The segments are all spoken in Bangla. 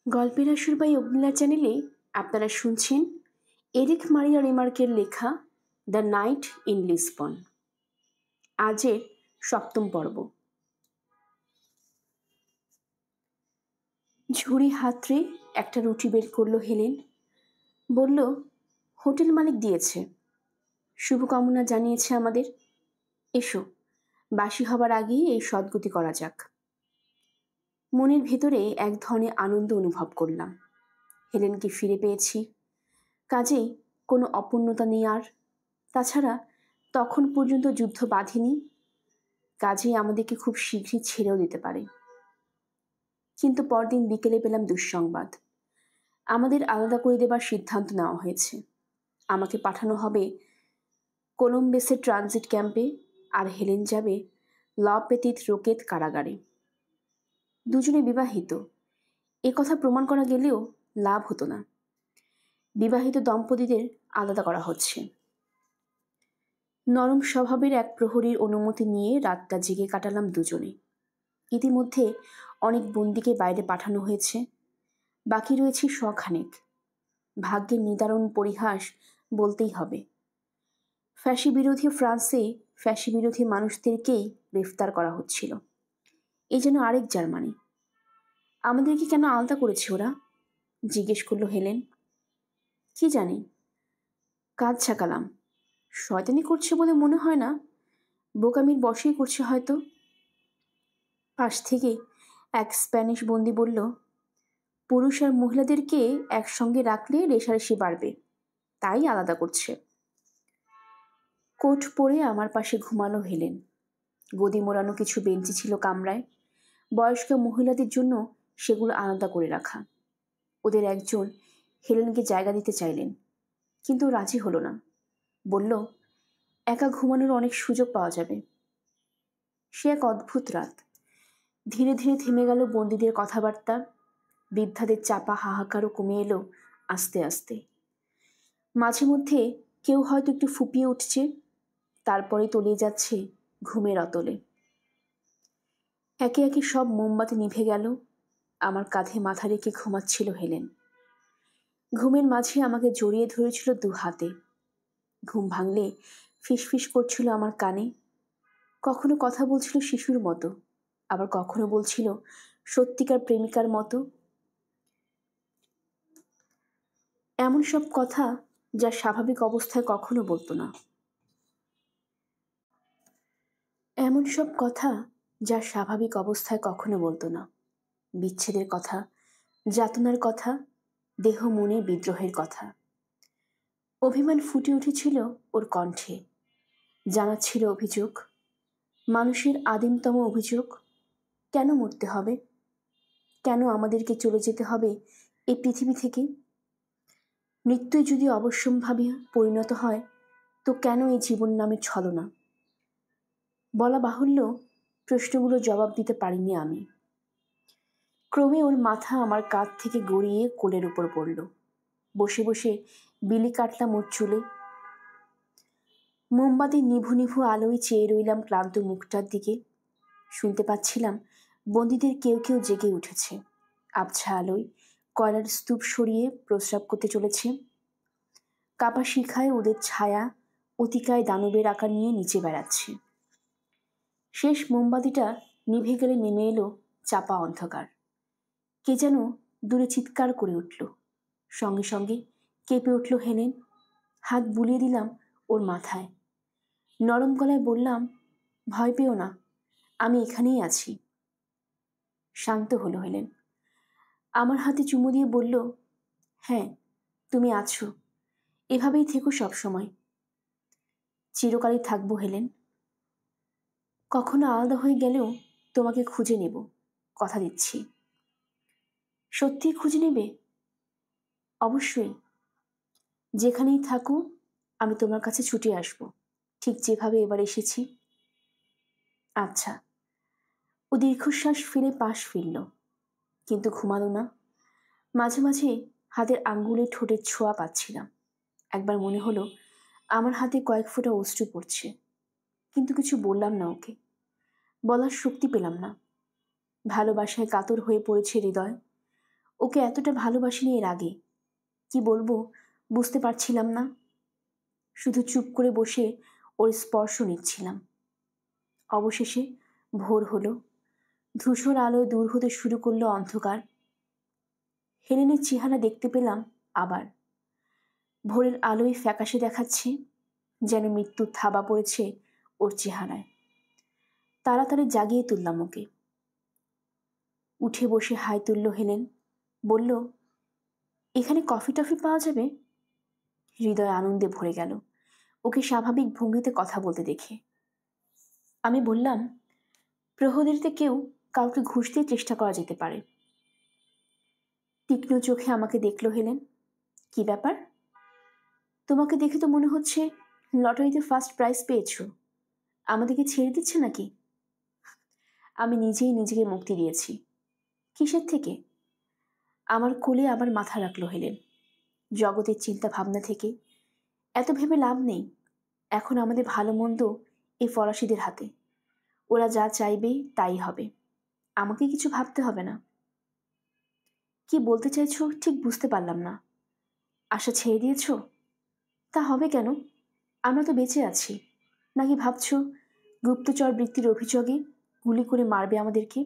গল্পের আসর বাই অগ্নিলা চ্যানেলে আপনারা শুনছেন এরিক মারিয়া রেমার্কের লেখা দ্য নাইট ইন লিসবন। আজের সপ্তম পর্ব। ঝুড়ি হাতড়ে একটা রুটি বের করলো হেলেন। বলল, হোটেল মালিক দিয়েছে, শুভকামনা জানিয়েছে আমাদের। এসো, বাসি হবার আগেই এই সদ্গতি করা যাক। মনের ভেতরে এক ধরনের আনন্দ অনুভব করলাম। হেলেনকে ফিরে পেয়েছি, কাজেই কোনো অপূর্ণতা নেই আর। তাছাড়া তখন পর্যন্ত যুদ্ধ বাঁধেনি, কাজেই আমাদেরকে খুব শীঘ্রই ছেড়েও দিতে পারে। কিন্তু পরদিন বিকেলে পেলাম দুঃসংবাদ। আমাদের আলাদা করে দেবার সিদ্ধান্ত নেওয়া হয়েছে। আমাকে পাঠানো হবে কলম্বেসের ট্রানজিট ক্যাম্পে, আর হেলেন যাবে লা পেতিত রোকেত কারাগারে। দুজনে বিবাহিত, এ কথা প্রমাণ করা গেলেও লাভ হতো না। বিবাহিত দম্পতিদের আলাদা করা হচ্ছে। নরম স্বভাবের এক প্রহরীর অনুমতি নিয়ে রাতটা জেগে কাটালাম দুজনে। ইতিমধ্যে অনেক বন্দীকে বাইরে পাঠানো হয়েছে, বাকি রয়েছে শখানেক। ভাগ্যের নিদারুণ পরিহাস বলতেই হবে। ফ্যাসি বিরোধী ফ্রান্সে ফ্যাসি বিরোধী মানুষদেরকেই গ্রেফতার করা হচ্ছিল। এ যেন আরেক জার্মানি। আমাদেরকে কেন আলাদা করেছে ওরা? জিজ্ঞেস করলো হেলেন। কি জানি, কাজ ছাকালাম। শয়তানি করছে বলে মনে হয় না, বোকামির বশেই করছে হয়তো। পাশ থেকে এক স্প্যানিশ বন্দী বলল, পুরুষ আর মহিলাদেরকে একসঙ্গে রাখলে রেশারেশি বাড়বে, তাই আলাদা করছে। কোট পরে আমার পাশে ঘুমালো হেলেন। গদি মোড়ানো কিছু বেঞ্চি ছিল কামরায়, বয়স্ক মহিলাদের জন্য সেগুলো আলাদা করে রাখা। ওদের একজন হেলেনকে জায়গা দিতে চাইলেন, কিন্তু রাজি হলো না। বলল, একা ঘুমানোর অনেক সুযোগ পাওয়া যাবে। সে এক অদ্ভুত রাত। ধীরে ধীরে থেমে গেল বন্দীদের কথাবার্তা। বৃদ্ধাদের চাপা হাহাকারও কমে এলো আস্তে আস্তে। মাঝে মধ্যে কেউ হয়তো একটু ফুপিয়ে উঠছে, তারপরে তলিয়ে যাচ্ছে ঘুমের অতলে। একে একে সব মোমবাতি নিভে গেল। আমার কাঁধে মাথা রেখে ঘুমাচ্ছিল হেলেন। ঘুমের মাঝে আমাকে জড়িয়ে ধরেছিল দু হাতে। ঘুম ভাঙলে ফিসফিস করছিল আমার কানে। কখনো কথা বলছিল শিশুর মতো, আবার কখনো বলছিল সত্যিকার প্রেমিকার মতো। এমন সব কথা যা স্বাভাবিক অবস্থায় কখনো বলতো না। এমন সব কথা যা স্বাভাবিক অবস্থায় কখনো বলতো না। বিচ্ছেদের কথা, যাতনার কথা, দেহ মনে বিদ্রোহের কথা। অভিমান ফুটে উঠেছিল ওর কণ্ঠে, জানাচ্ছিল অভিযোগ, মানুষের আদিমতম অভিযোগ। কেন মরতে হবে? কেন আমাদেরকে চলে যেতে হবে এই পৃথিবী থেকে? মৃত্যুই যদি অবশ্যম্ভাবী পরিণত হয়, তো কেন এই জীবন নামের ছলনা? বলা বাহুল্য, প্রশ্নগুলো জবাব দিতে পারিনি আমি। ক্রমে ওর মাথা আমার কাঁধ থেকে গড়িয়ে কোলের উপর পড়ল। বসে বসে বিলি কাটলাম ওর চুলে। মোমবাতির নিভু নিভু আলোয় চেয়ে রইলাম ক্লান্ত মুখটার দিকে। শুনতে পাচ্ছিলাম বন্দীদের কেউ কেউ জেগে উঠেছে। আবছা আলোয় কয়লার স্তূপ সরিয়ে প্রস্রাব করতে চলেছে। কাপা শিখায় ওদের ছায়া অতিকায় দানবের আকার নিয়ে নিচে বেড়াচ্ছে। শেষ মোমবাতিটা নিভে গেলে নেমে এলো চাপা অন্ধকার। কে যেন দূরে চিৎকার করে উঠল। সঙ্গে সঙ্গে কেঁপে উঠল হেলেন। হাত বুলিয়ে দিলাম ওর মাথায়। নরম গলায় বললাম, ভয় পেও না, আমি এখানেই আছি। শান্ত হলো হেলেন। আমার হাতে চুমু দিয়ে বলল, হ্যাঁ, তুমি আছো, এভাবেই থেকো সব সময়। চিরকালই থাকবো হেলেন। কখনো আলাদা হয়ে গেলেও তোমাকে খুঁজে নেব, কথা দিচ্ছি। সত্যি খুঁজে নেবে? অবশ্যই। যেখানেই থাকো আমি তোমার কাছে ছুটে আসবো, ঠিক যেভাবে এবার এসেছি। আচ্ছা। ও দীর্ঘশ্বাস ফেলে পাশ ফিরল, কিন্তু ঘুমালো না। মাঝে মাঝে হাতের আঙ্গুলে ঠোঁটের ছোঁয়া পাচ্ছিলাম। একবার মনে হলো আমার হাতে কয়েক ফোঁটা অশ্রু পড়ছে, কিন্তু কিছু বললাম না ওকে। বলার শক্তি পেলাম না। ভালোবাসায় কাতর হয়ে পড়েছে হৃদয়। ওকে এতটা ভালোবাসিনি এর আগে। কি বলবো বুঝতে পারছিলাম না, শুধু চুপ করে বসে ওর স্পর্শ নিচ্ছিলাম। অবশেষে ভোর হলো, ধূসর আলোয় দূর হতে শুরু করলো অন্ধকার। হেলেনের চেহারা দেখতে পেলাম আবার। ভোরের আলোয় ফ্যাকাশে দেখাচ্ছে, যেন মৃত্যুর থাবা পড়েছে ওর চেহারায়। তাড়াতাড়ি জাগিয়ে তুললাম ওকে। উঠে বসে হাই তুলল হেলেন, বলল, এখানে কফি টফি পাওয়া যাবে? হৃদয় আনন্দে ভরে গেল ওকে স্বাভাবিক ভঙ্গিতে কথা বলতে দেখে। আমি বললাম, প্রহরীতে কেউ কাউকে ঘুষ দিয়ে চেষ্টা করা যেতে পারে। তীক্ষ্ণ চোখে আমাকে দেখল হেলেন। কি ব্যাপার? তোমাকে দেখে তো মনে হচ্ছে লটারিতে ফার্স্ট প্রাইজ পেয়েছো। আমাদেরকে ছেড়ে দিচ্ছে নাকি? আমি নিজেই নিজেকে মুক্তি দিয়েছি। কিসের থেকে? আমার কোলে আবার মাথা রাখলো হেলেন। জগতের চিন্তা ভাবনা থেকে এত ভেবে লাভ নেই। এখন আমাদের ভালো মন্দ এই ফরাসিদের হাতে। ওরা যা চাইবে তাই হবে, আমাকে কিছু ভাবতে হবে না। কি বলতে চাইছো ঠিক বুঝতে পারলাম না। আশা ছেড়ে দিয়েছ? তা হবে কেন? আমরা তো বেঁচে আছি। নাকি ভাবছো গুপ্তচর বৃত্তির অভিযোগে গুলি করে মারবে আমাদেরকে?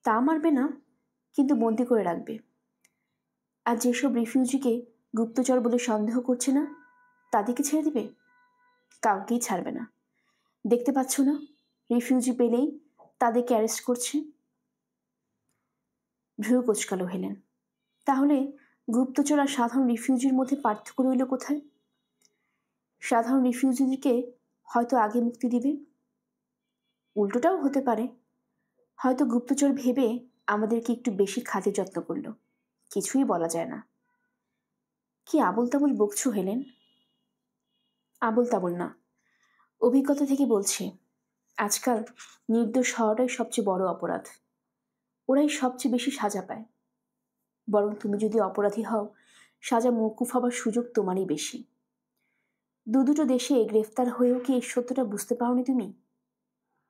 তা মারবে না, কিন্তু বন্দি করে রাখবে। আর যেসব রিফিউজিকে গুপ্তচর বলে সন্দেহ করছে না, তাদেরকে ছেড়ে দিবে? কাউকেই ছাড়বে না। দেখতে পাচ্ছ না, রিফিউজি পেলেই তাদেরকে অ্যারেস্ট করছে। ভ্রু কোচকালো হেলেন। তাহলে গুপ্তচর আর সাধারণ রিফিউজির মধ্যে পার্থক্য রইল কোথায়? সাধারণ রিফিউজিদেরকে হয়তো আগে মুক্তি দিবে, উল্টোটাও হতে পারে। হয়তো গুপ্তচর ভেবে আমাদেরকে একটু বেশি খাতির যত্ন করলো। কিছুই বলা যায় না। কি আবোল তাবোল বকছো হেলেন? আবোল তাবোল না, অভিজ্ঞতা থেকে বলছি। আজকাল নির্দোষ হওয়াটাই সবচেয়ে বড় অপরাধ। ওরাই সবচেয়ে বেশি সাজা পায়। বরং তুমি যদি অপরাধী হও, সাজা মওকুফ হবার সুযোগ তোমারই বেশি। দুটো দেশে গ্রেফতার হয়েও কি এই সত্যটা বুঝতে পারোনি তুমি?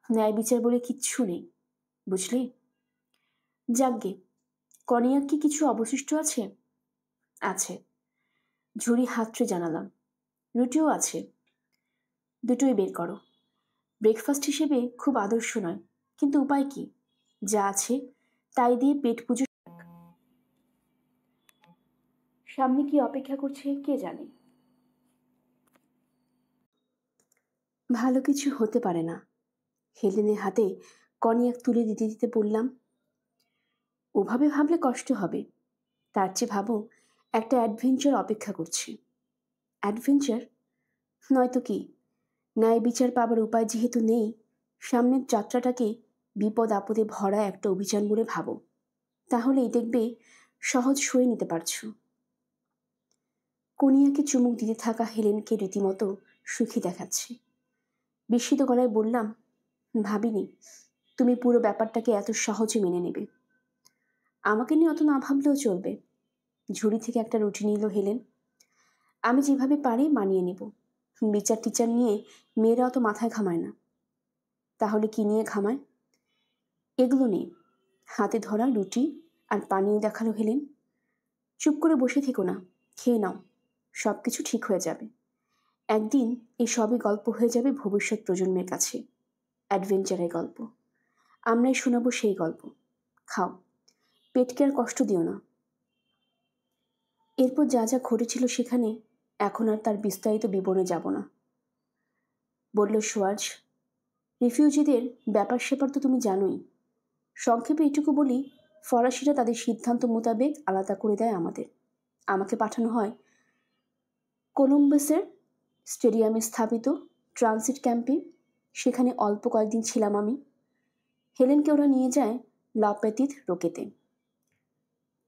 ন্যায় বিচার বলে কিচ্ছু নেই, বুঝলে? যাকগে, কনিয়াক কি কিছু অবশিষ্ট আছে? আছে। ঝুড়ি হাতড়ে জানালাম। রুটিও আছে। দুটোই বের করো। ব্রেকফাস্ট হিসেবে খুব আদর্শ নয়, কিন্তু উপায় কি? যা আছে তাই দিয়ে পেট পুজো। সামনে কি অপেক্ষা করছে কে জানে। ভালো কিছু হতে পারে না। হেলেনের হাতে কনিয়াক তুলে দিতে দিতে বললাম, ওভাবে ভাবলে কষ্ট হবে। তার চেয়ে ভাবো একটা অ্যাডভেঞ্চার অপেক্ষা করছে। অ্যাডভেঞ্চার? নয়তো কি। ন্যায় বিচার পাবার উপায় যেহেতু নেই, সামনের যাত্রাটাকে বিপদ আপদে ভরা একটা অভিযান বলে ভাবো। তাহলেই দেখবে সহজ সয়ে নিতে পারছো। কনিয়াকে চুমুক দিতে থাকা হেলেনকে রীতিমতো সুখী দেখাচ্ছে। বিস্মিত গলায় বললাম, ভাবিনি তুমি পুরো ব্যাপারটাকে এত সহজে মেনে নেবে। আমাকে নিয়ে অত না ভাবলেও চলবে। ঝুড়ি থেকে একটা রুটি নিল হেলেন। আমি যেভাবে পারি মানিয়ে নেব। বিচার টিচার নিয়ে মেয়েরা অত মাথায় ঘামায় না। তাহলে কি নিয়ে ঘামায়? এগুলো নেই। হাতে ধরা রুটি আর পানীয় দেখালো হেলেন। চুপ করে বসে থেকো না, খেয়ে নাও। সব কিছু ঠিক হয়ে যাবে। একদিন এই সবই গল্প হয়ে যাবে ভবিষ্যৎ প্রজন্মের কাছে। অ্যাডভেঞ্চারের গল্প। আমরাই শোনাবো সেই গল্প। খাও, পেটকে আর কষ্ট দিও না। এরপর যা যা ঘটেছিল সেখানে এখন আর তার বিস্তারিত বিবরণে যাব না। বলল সোয়াজ, রিফিউজিদের ব্যাপার স্যাপার তো তুমি জানোই। সংক্ষেপে এটুকু বলি, ফরাসিরা তাদের সিদ্ধান্ত মোতাবেক আলাদা করে দেয় আমাদের। আমাকে পাঠানো হয় কলম্বাসের স্টেডিয়ামে স্থাপিত ট্রানজিট ক্যাম্পে। সেখানে অল্প কয়েকদিন ছিলাম আমি। হেলেনকে ওরা নিয়ে যায় লা পেতিত রোকেতে।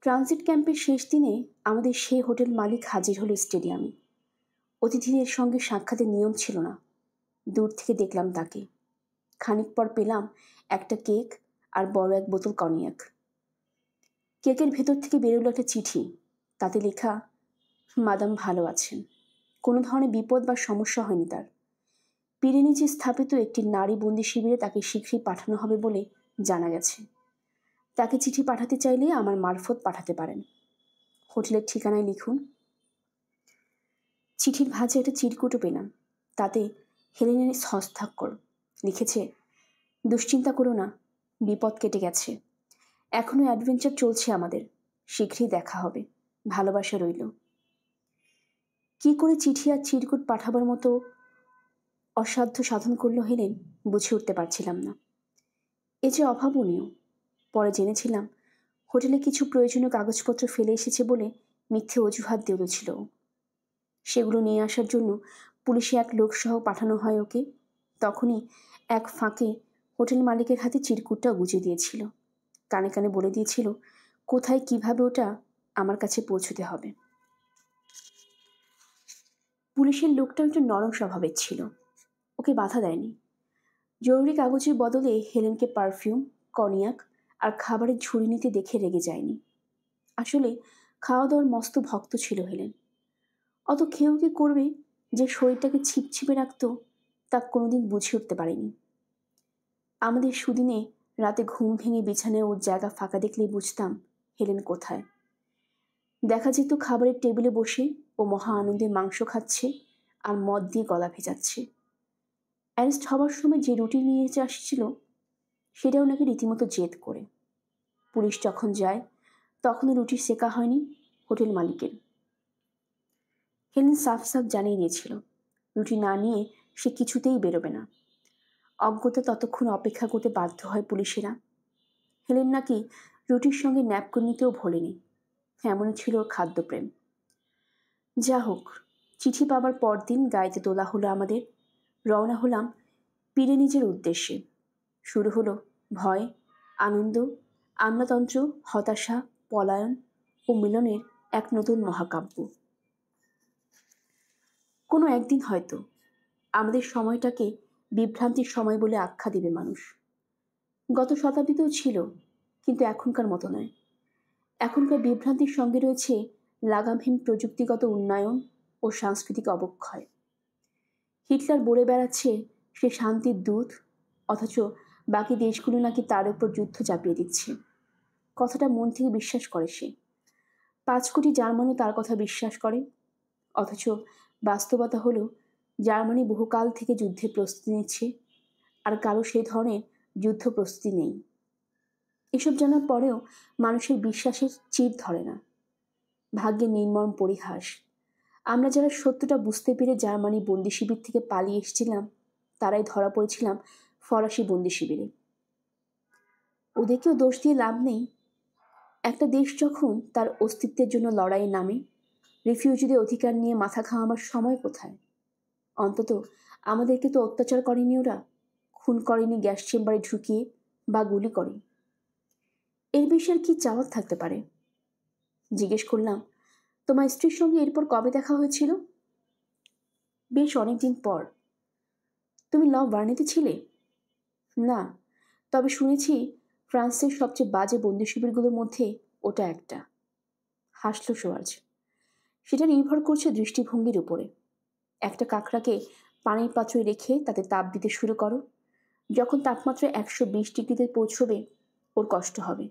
ট্রানজিট ক্যাম্পের শেষ দিনে আমাদের সেই হোটেল মালিক হাজির হলো স্টেডিয়ামে। অতিথিদের সঙ্গে সাক্ষাতের নিয়ম ছিল না। দূর থেকে দেখলাম তাকে। খানিক পর পেলাম একটা কেক আর বড় এক বোতল কনিয়াক। কেকের ভেতর থেকে বেরোলো একটা চিঠি। তাতে লেখা, মাদাম ভালো আছেন, কোনো ধরনের বিপদ বা সমস্যা হয়নি তার। পিরেনিচে স্থাপিত একটি নারী বন্দি শিবিরে তাকে শীঘ্রই পাঠানো হবে বলে জানা গেছে। তাকে চিঠি পাঠাতে চাইলে আমার মারফত পাঠাতে পারেন। হোটেলের ঠিকানায় লিখুন। চিঠির ভাঁজে একটা চিরকুটও পেলাম। তাতে হেলেনের হস্তাক্ষর। লিখেছে, দুশ্চিন্তা করো না, বিপদ কেটে গেছে। এখনো অ্যাডভেঞ্চার চলছে আমাদের। শীঘ্রই দেখা হবে। ভালোবাসা রইল। কি করে চিঠি আর চিরকুট পাঠাবার মতো অসাধ্য সাধন করলো হেলেন, বুঝে উঠতে পারছিলাম না। এ যে অভাবনীয়। পরে জেনেছিলাম হোটেলে কিছু প্রয়োজনীয় কাগজপত্র ফেলে এসেছে বলে মিথ্যে অজুহাত দিয়েছিল। সেগুলো নিয়ে আসার জন্য পুলিশে এক লোকসহ পাঠানো হয় ওকে। তখনই এক ফাঁকে হোটেল মালিকের হাতে চিরকুটটা গুঁজে দিয়েছিল। কানে কানে বলে দিয়েছিল কোথায় কিভাবে ওটা আমার কাছে পৌঁছতে হবে। পুলিশের লোকটা একটু নরম স্বভাবের ছিল। ওকে বাধা দেয়নি। জরুরি কাগজের বদলে হেলেনকে পারফিউম, কনিয়াক আর খাবারের ঝুড়ি নিতে দেখে রেগে যায়নি। আসলে খাওয়া দাওয়ার মস্ত ভক্ত ছিল হেলেন। অত খেয়েও কি করবে যে শরীরটাকে ছিপছিপে রাখত, তা কোনোদিন বুঝে উঠতে পারেনি। আমাদের সুদিনে রাতে ঘুম ভেঙে বিছানায় ওর জায়গা ফাঁকা দেখলেই বুঝতাম হেলেন কোথায়। দেখা যেত খাবারের টেবিলে বসে ও মহা আনন্দে মাংস খাচ্ছে আর মদ দিয়ে গলা ভেজাচ্ছে। অ্যারেস্ট হবার সময় যে রুটি নিয়ে আসছিল সেটাও নাকি রীতিমতো জেদ করে। পুলিশ যখন যায় তখনও রুটি সেকা হয়নি হোটেল মালিকের। হেলেন সাফ সাফ জানিয়ে দিয়েছিল রুটি না নিয়ে সে কিছুতেই বেরোবে না। অজ্ঞতা ততক্ষণ অপেক্ষা করতে বাধ্য হয় পুলিশেরা। হেলেন নাকি রুটির সঙ্গে ন্যাপকিন নিতেও ভোলেনি। এমনই ছিল ওর খাদ্যপ্রেম। যা হোক, চিঠি পাবার পরদিন গাড়িতে তোলা হলো আমাদের। রওনা হলাম পিরেনিজের উদ্দেশ্যে। শুরু হলো ভয়, আনন্দ, আমলাতন্ত্র, হতাশা, পলায়ন ও মিলনের এক নতুন মহাকাব্য। কোনো একদিন হয়তো আমাদের সময়টাকে বিভ্রান্তির সময় বলে আখ্যা দেবে মানুষ। গত শতাব্দীতেও ছিল, কিন্তু এখনকার মতো নয়। এখনকার বিভ্রান্তির সঙ্গে রয়েছে লাগামহীন প্রযুক্তিগত উন্নয়ন ও সাংস্কৃতিক অবক্ষয়। হিটলার বলে বেড়াচ্ছে সে শান্তির দূত, অথচ বাকি দেশগুলো নাকি তার উপর যুদ্ধ চাপিয়ে দিচ্ছে। কথাটা মন থেকে বিশ্বাস করে সে। 5 কোটি জার্মানও তার কথা বিশ্বাস করে। অথচ বাস্তবতা হলো জার্মানি বহুকাল থেকে যুদ্ধের প্রস্তুতি নিচ্ছে, আর কারো সেই ধরনের যুদ্ধ প্রস্তুতি নেই। এসব জানার পরেও মানুষের বিশ্বাসের চির ধরে না। ভাগ্যের নির্মম পরিহাস। আমরা যারা সত্যটা বুঝতে পেরে জার্মানি বন্দি শিবির থেকে পালিয়ে এসেছিলাম, তারাই ধরা পড়েছিলাম ফরাসি বন্দি শিবিরে। ওদেরকেও দোষ দিয়ে লাভ নেই। একটা দেশ যখন তার অস্তিত্বের জন্য লড়াইয়ে নামে, রিফিউজিদের অধিকার নিয়ে মাথা ঘামাবার সময় কোথায়? অন্তত আমাদেরকে তো অত্যাচার করেনি ওরা, খুন করেনি গ্যাস চেম্বারে ঢুকিয়ে বা গুলি করে। এর বেশি আর কি চাওয়ার থাকতে পারে? জিজ্ঞেস করলাম, তোমার স্ত্রীর সঙ্গে এরপর কবে দেখা হয়েছিল? বেশ অনেকদিন পর। তুমি ল ভার্নেতে ছিলে? না, তবে শুনেছি ফ্রান্সের সবচেয়ে বাজে বন্দি শিবিরগুলোর মধ্যে ওটা একটা। হাসল সোয়ার্জ। সেটা নির্ভর করছে দৃষ্টিভঙ্গির উপরে। একটা কাঁকড়াকে পানির পাত্রে রেখে তাতে তাপ দিতে শুরু করো। যখন তাপমাত্রা 120 ডিগ্রিতে পৌঁছবে ওর কষ্ট হবে।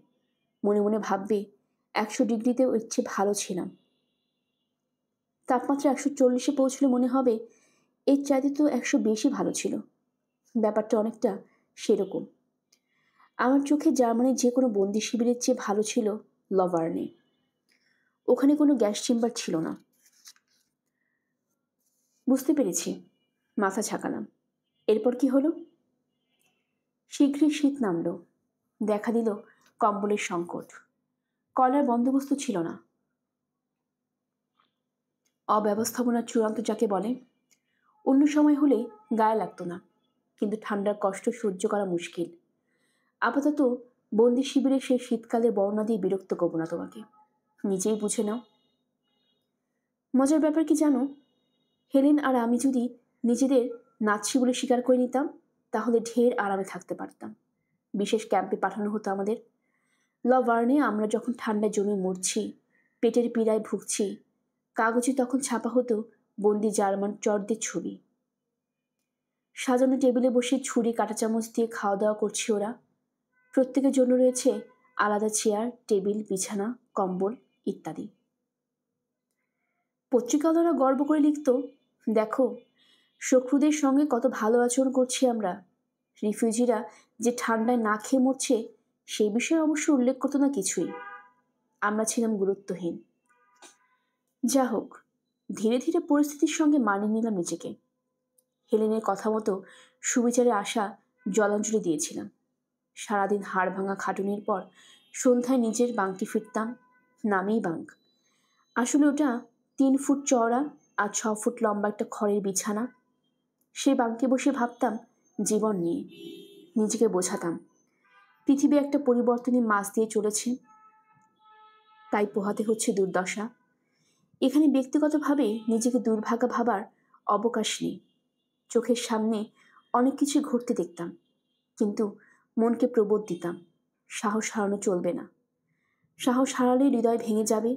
মনে মনে ভাববে 100 ডিগ্রিতেও এর চেয়ে ভালো ছিলাম। তাপমাত্রা 140-এ পৌঁছলে মনে হবে এর চাইতে তো 100 বেশি ভালো ছিল। ব্যাপারটা অনেকটা সেরকম। আমার চোখে জার্মানির যে কোনো বন্দি শিবিরের চেয়ে ভালো ছিল লভার্নে। ওখানে কোনো গ্যাস চেম্বার ছিল না। বুঝতে পেরেছি, মাথা ঝাঁকালাম। এরপর কি হলো? শীঘ্রই শীত নামলো। দেখা দিল কম্বলের সংকট। কয়লার বন্দোবস্ত ছিল না। অব্যবস্থাপনার চূড়ান্ত যাকে বলে। অন্য সময় হলে গায়ে লাগতো না, কিন্তু ঠান্ডার কষ্ট সহ্য করা মুশকিল। আপাতত বন্দি শিবিরে সে শীতকালে বর্ণনা দিয়ে বিরক্ত করব না তোমাকে, নিজেই বুঝে নাও। মজার ব্যাপার কি জানো, হেলেন আর আমি যদি নিজেদের নাৎসি বলে স্বীকার করে নিতাম, তাহলে ঢের আরামে থাকতে পারতাম। বিশেষ ক্যাম্পে পাঠানো হতো আমাদের। ল ভার্নে আমরা যখন ঠান্ডায় জমে মরছি, পেটের পীড়ায় ভুগছি, কাগজে তখন ছাপা হতো বন্দি জার্মান চরদের ছবি। সাজানো টেবিলে বসে ছুরি কাঁটা চামচ দিয়ে খাওয়া দাওয়া করছে ওরা। প্রত্যেকের জন্য রয়েছে আলাদা চেয়ার, টেবিল, বিছানা, কম্বল ইত্যাদি। পত্রিকাওয়ালারা গর্ব করে লিখত, দেখো শত্রুদের সঙ্গে কত ভালো আচরণ করছি আমরা। রিফিউজিরা যে ঠান্ডায় না খেয়ে মরছে সেই বিষয়ে অবশ্য উল্লেখ করতো না কিছুই। আমরা ছিলাম গুরুত্বহীন। যা হোক, ধীরে ধীরে পরিস্থিতির সঙ্গে মানিয়ে নিলাম নিজেকে। হেলেনের কথা মতো সুবিচারে আসা জলাঞ্জলি দিয়েছিলাম। সারাদিন হাড় ভাঙা খাটুনির পর সন্ধ্যায় নিজের বাঙ্কে ফিরতাম। নামেই বাঙ্ক, আসলে ওটা 3 ফুট চওড়া আর 6 ফুট লম্বা একটা খড়ের বিছানা। সেই বাঙ্কে বসে ভাবতাম জীবন নিয়ে। নিজেকে বোঝাতাম পৃথিবী একটা পরিবর্তনের মাঝ দিয়ে চলেছে, তাই পোহাতে হচ্ছে দুর্দশা। এখানে ব্যক্তিগতভাবে নিজেকে দুর্ভাগা ভাবার অবকাশ নেই। চোখের সামনে অনেক কিছু ঘটতে দেখতাম, কিন্তু মনকে প্রবোধ দিতাম সাহস হারানো চলবে না। সাহস হারালে হৃদয় ভেঙে যাবে,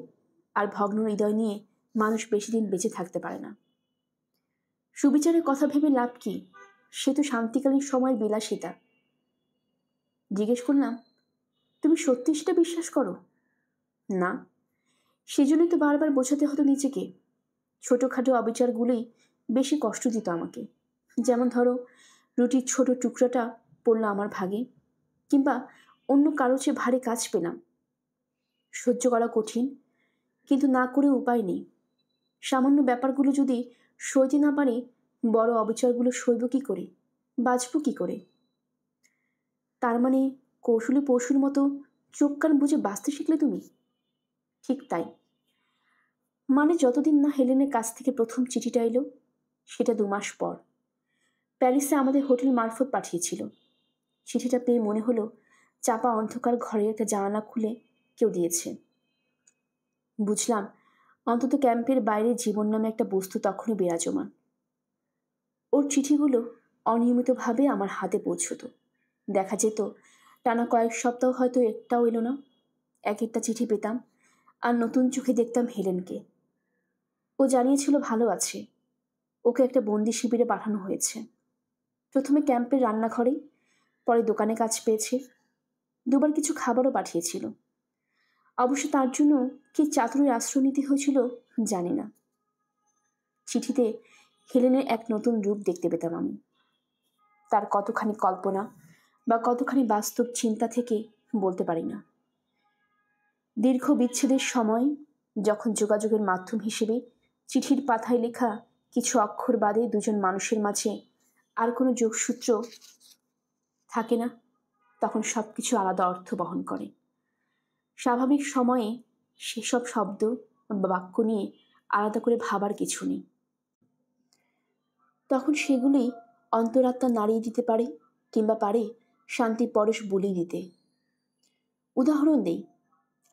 আর ভগ্ন হৃদয় নিয়ে মানুষ বেশি দিন বেঁচে থাকতে পারে না। সুবিচারের কথা ভেবে লাভ কি? সে তো শান্তিকালীন সময়ের বিলাসিতা। জিজ্ঞেস করলাম, তুমি সত্যি সেটা বিশ্বাস করো? না। সেজন্যই তো বারবার বোঝাতে হতো নিজেকে। ছোটোখাটো অবিচারগুলোই বেশি কষ্ট দিত আমাকে। যেমন ধরো, রুটির ছোট টুকরাটা পড়লো আমার ভাগে, কিংবা অন্য কারো চেয়ে ভারী কাজ পেলাম। সহ্য করা কঠিন, কিন্তু না করে উপায় নেই। সামান্য ব্যাপারগুলো যদি সইতে না পারি, বড় অবিচারগুলো সইব কী করে, বাঁচব কী করে? তার মানে কৌশলী পশুর মতো চোখ কান বুঝে বাঁচতে শিখলে তুমি? ঠিক তাই। মানে যতদিন না হেলেনের কাছ থেকে প্রথম চিঠিটা এলো, সেটা 2 মাস পর। প্যারিসে আমাদের হোটেল মারফত পাঠিয়েছিল। চিঠিটা পেয়ে মনে হলো চাপা অন্ধকার ঘরে একটা জানালা খুলে কেউ দিয়েছে। বুঝলাম অন্তত ক্যাম্পের বাইরে জীবন নামে একটা বস্তু তখনও বিরাজমান। ওর চিঠিগুলো অনিয়মিতভাবে আমার হাতে পৌঁছত। দেখা যেত টানা কয়েক সপ্তাহ হয়তো একটাও এলো না। এক একটা চিঠি পেতাম, আর নতুন চোখে দেখতাম হেলেনকে। ও জানিয়েছিল ভালো আছে, ওকে একটা বন্দি শিবিরে পাঠানো হয়েছে। প্রথমে ক্যাম্পের রান্নাঘরে, পরে দোকানে কাজ পেয়েছে। 2বার কিছু খাবারও পাঠিয়েছিল। অবশ্য তার জন্য কি চাতুরীর আশ্রয় নিতে হয়েছিল জানি না। চিঠিতে হেলেনের এক নতুন রূপ দেখতে পেতাম আমি। তার কতখানি কল্পনা বা কতখানি বাস্তব চিন্তা থেকে বলতে পারি না। দীর্ঘ বিচ্ছেদের সময়, যখন যোগাযোগের মাধ্যম হিসেবে চিঠির পাতায় লেখা কিছু অক্ষর বাদে দুজন মানুষের মাঝে আর কোনো যোগসূত্র থাকে না, তখন সব কিছু আলাদা অর্থ বহন করে। স্বাভাবিক সময়ে সেসব শব্দ বা বাক্য নিয়ে আলাদা করে ভাবার কিছু নেই। তখন সেগুলি অন্তরাত্মা নাড়িয়ে দিতে পারে, কিংবা পারে শান্তি পরশ বলিয়ে দিতে। উদাহরণ দেই,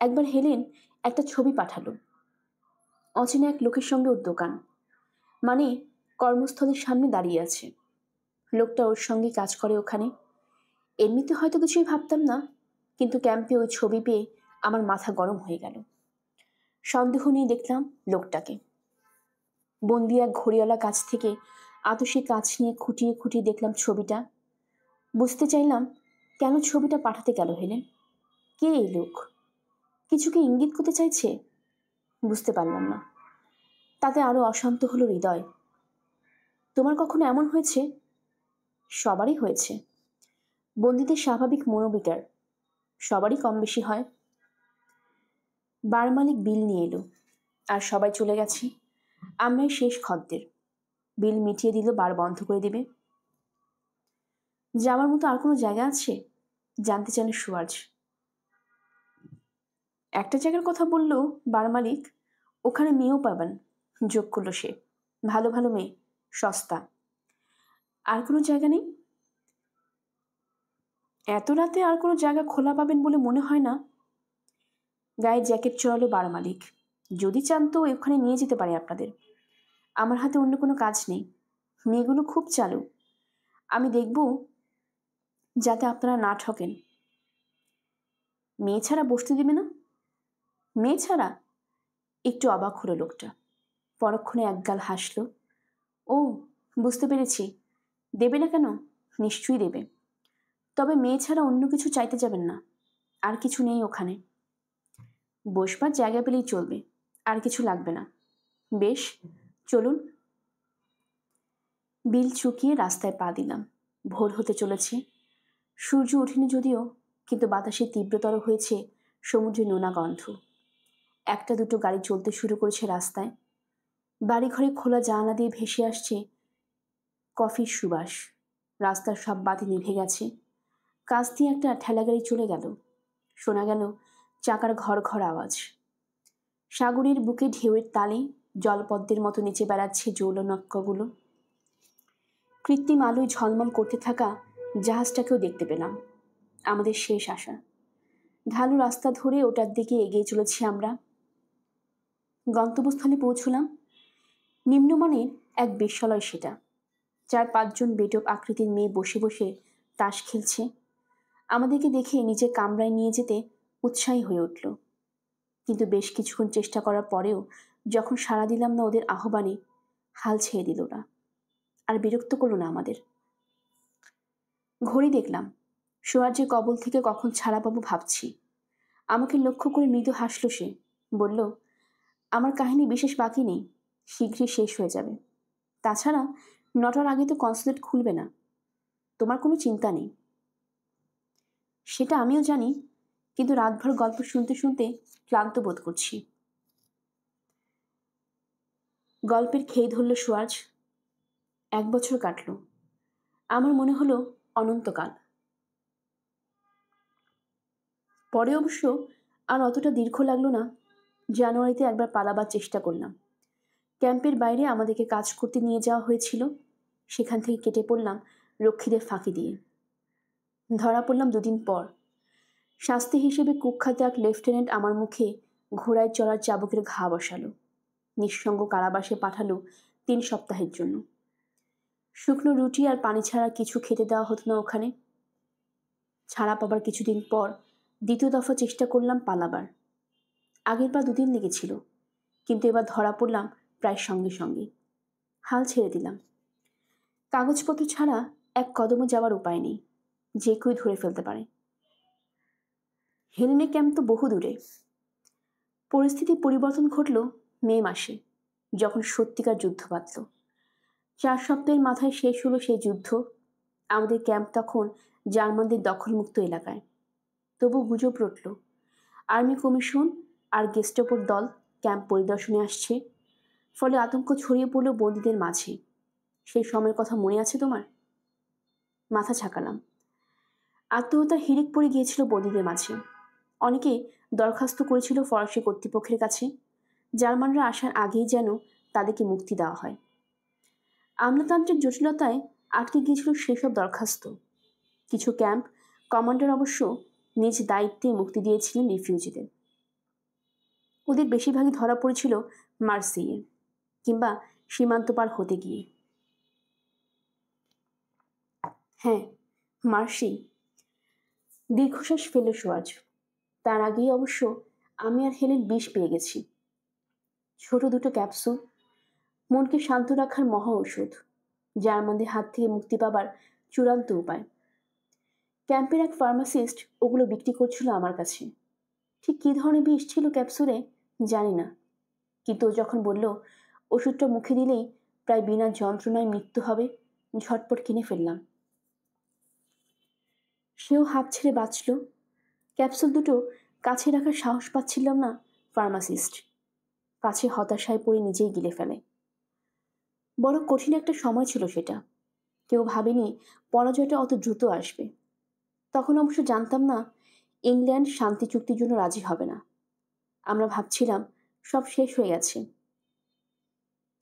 একবার হেলেন একটা ছবি পাঠালো। অচেনা এক লোকের সঙ্গে ওর দোকান, মানে কর্মস্থলের সামনে দাঁড়িয়ে আছে। লোকটা ওর সঙ্গে কাজ করে ওখানে। এমনিতে হয়তো কিছুই ভাবতাম না, কিন্তু ক্যাম্পে ওই ছবি পেয়ে আমার মাথা গরম হয়ে গেল। সন্দেহ নিয়ে দেখলাম লোকটাকে। বন্দি এক ঘড়িওয়ালা কাছ থেকে আতসী কাছ নিয়ে খুঁটিয়ে খুঁটিয়ে দেখলাম ছবিটা। বুঝতে চাইলাম কেন ছবিটা পাঠাতে গেল হেলেন। কে এই লোক? কিছু কি ইঙ্গিত করতে চাইছে? বুঝতে পারলাম না। তাতে আরো অশান্ত হলো হৃদয়। তোমার কখনো এমন হয়েছে? সবারই হয়েছে। বন্দীদের স্বাভাবিক মনোবিকার, সবারই কম বেশি হয়। বার মালিক বিল নিয়ে এলো, আর সবাই চলে গেছে। আমরাই শেষ খদ্দের। বিল মিটিয়ে দিল, বার বন্ধ করে দেবে। যাওয়ার মতো আর কোনো জায়গা আছে? জানতে চাইল সুয়ার্জ। একটা জায়গার কথা বলল বার মালিক, ওখানে মেয়েও পাবেন, যোগ করলো সে। ভালো ভালো মেয়ে, সস্তা। আর কোনো জায়গা নেই? এত রাতে আর কোনো জায়গা খোলা পাবেন বলে মনে হয় না। গায়ে জ্যাকেট চড়ালো বার মালিক। যদি চান তো ওখানে নিয়ে যেতে পারি আপনাদের। আমার হাতে অন্য কোনো কাজ নেই। মেয়েগুলো খুব চালু। আমি দেখব যাতে আপনারা না ঠকেন। মেয়ে ছাড়া বসতে দেবে না? মেয়ে ছাড়া? একটু অবাক হলো লোকটা। পরক্ষণে একগাল হাসলো। ও, বুঝতে পেরেছি। দেবে না কেন? নিশ্চয়ই দেবে। তবে মেয়ে ছাড়া অন্য কিছু চাইতে যাবেন না। আর কিছু নেই ওখানে। বসবার জায়গা পেলেই চলবে, আর কিছু লাগবে না। বেশ, চলুন। বিল চুকিয়ে রাস্তায় পা দিলাম। ভোর হতে চলেছে। সূর্য ওঠেনি যদিও, কিন্তু বাতাসে তীব্রতর হয়েছে সমুদ্রের নোনা গন্ধ। একটা দুটো গাড়ি চলতে শুরু করেছে রাস্তায়। বাড়িঘরে খোলা জানালা দিয়ে ভেসে আসছে কফির সুবাস। রাস্তার সব বাতি নিভে গেছে। কাছ দিয়ে একটা ঠেলাগাড়ি চলে গেল। শোনা গেল চাকার ঘর ঘর আওয়াজ। সাগরের বুকে ঢেউয়ের তালে জলপদ্মের মতো নিচে বেড়াচ্ছে জৌলনক্কগুলো। কৃত্রিম আলোয় ঝলমল করতে থাকা জাহাজটাকেও দেখতে পেলাম। আমাদের শেষ আশা। ঢালু রাস্তা ধরে ওটার দিকে এগিয়ে চলেছি আমরা। গন্তব্যস্থলে পৌঁছলাম। নিম্নমানের এক বেশ্যালয় সেটা। 4-5 বেটপ আকৃতির মেয়ে বসে বসে তাস খেলছে। আমাদেরকে দেখে নিজের কামরায় নিয়ে যেতে উৎসাহী হয়ে উঠল। কিন্তু বেশ কিছুক্ষণ চেষ্টা করার পরেও যখন সাড়া দিলাম না ওদের আহ্বানে, হাল ছেড়ে দিল ওরা। আর বিরক্ত করল না আমাদের। ঘড়ি দেখলাম। সোয়ার্যের কবল থেকে কখন ছাড়া পাবো ভাবছি। আমাকে লক্ষ্য করে মৃদু হাসল সে। বলল, আমার কাহিনী বিশেষ বাকি নেই, শীঘ্রই শেষ হয়ে যাবে। তাছাড়া 9টার আগে তো কনসুলেট খুলবে না। তোমার কোনো চিন্তা নেই। সেটা আমিও জানি, কিন্তু রাতভর গল্প শুনতে শুনতে ক্লান্ত বোধ করছি। গল্পের খেয়ে ধরল সোয়ার্জ। 1 বছর কাটল। আমার মনে হলো অনন্তকাল। পরে অবশ্য আর অতটা দীর্ঘ লাগলো না। জানুয়ারিতে একবার পালাবার চেষ্টা করলাম। ক্যাম্পের বাইরে আমাদেরকে কাজ করতে নিয়ে যাওয়া হয়েছিল। সেখান থেকে কেটে পড়লাম রক্ষীদের ফাঁকি দিয়ে। ধরা পড়লাম 2 দিন পর। শাস্তি হিসেবে কুখ্যাত এক লেফটেন্যান্ট আমার মুখে ঘোড়ায় চড়ার চাবুকের ঘা বসালো। নিঃসঙ্গ কারাবাসে পাঠালো 3 সপ্তাহের জন্য। শুকনো রুটি আর পানি ছাড়া কিছু খেতে দেওয়া হতো না ওখানে। ছাড়া পাবার কিছুদিন পর দ্বিতীয় দফা চেষ্টা করলাম পালাবার। আগের বার 2 দিন লেগেছিল, কিন্তু এবার ধরা পড়লাম প্রায় সঙ্গে সঙ্গে। হাল ছেড়ে দিলাম। কাগজপত্র ছাড়া এক কদমও যাওয়ার উপায় নেই। যে কেউই ধরে ফেলতে পারে। হেলেনে ক্যাম্প তো বহু দূরে। পরিস্থিতি পরিবর্তন ঘটল মে মাসে, যখন সত্যিকার যুদ্ধ বাঁধল। 4 সপ্তাহের মাথায় শেষ হলো সেই যুদ্ধ। আমাদের ক্যাম্প তখন জার্মানদের দখলমুক্ত এলাকায়। তবু গুজব রটল আর্মি কমিশন আর গেস্টাপোর দল ক্যাম্প পরিদর্শনে আসছে। ফলে আতঙ্ক ছড়িয়ে পড়ল বন্দীদের মাঝে। সেই সময়ের কথা মনে আছে তোমার? মাথা ছাকালাম। আত্মহত্যার হিড়িক পড়ে গিয়েছিল বন্দীদের মাঝে। অনেকে দরখাস্ত করেছিল ফরাসি কর্তৃপক্ষের কাছে, জার্মানরা আসার আগেই যেন তাদেরকে মুক্তি দেওয়া হয়। আমলাতান্ত্রিক জটিলতায় আটকে গিয়েছিল সেসব দরখাস্ত। কিছু ক্যাম্প কমান্ডার অবশ্য নিজ দায়িত্বে মুক্তি দিয়েছিলেন রিফিউজিদের। ওদের বেশিরভাগই ধরা পড়েছিল মার্সেইয়ে কিংবা সীমান্ত পার হতে গিয়ে। হ্যাঁ, মার্সেই। দীর্ঘশ্বাস ফেলল সোয়ার্জ। তার আগেই অবশ্য আমি আর হেলেন বিষ পেয়ে গেছি। ছোট 2টো ক্যাপসুল, মনকে শান্ত রাখার মহা ঔষধ, জার্মানদের হাত থেকে মুক্তি পাবার চূড়ান্ত উপায়। ক্যাম্পের এক ফার্মাসিস্ট ওগুলো বিক্রি করছিল আমার কাছে। ঠিক কী ধরনের বিষ ছিল ক্যাপসুলে জানি না, কিন্তু ও যখন বলল ওষুধটা মুখে দিলেই প্রায় বিনা যন্ত্রণায় মৃত্যু হবে, ঝটপট কিনে ফেললাম। সেও হাঁপ ছেড়ে বাঁচল। ক্যাপসুল 2টো কাছে রাখার সাহস পাচ্ছিলাম না ফার্মাসিস্ট। কাছে হতাশায় পড়ে নিজেই গিলে ফেলে। বড় কঠিন একটা সময় ছিল সেটা। কেউ ভাবেনি পরাজয়টা অত দ্রুত আসবে। তখন অবশ্য জানতাম না ইংল্যান্ড শান্তি চুক্তির জন্য রাজি হবে না। আমরা ভাবছিলাম সব শেষ হয়ে গেছে।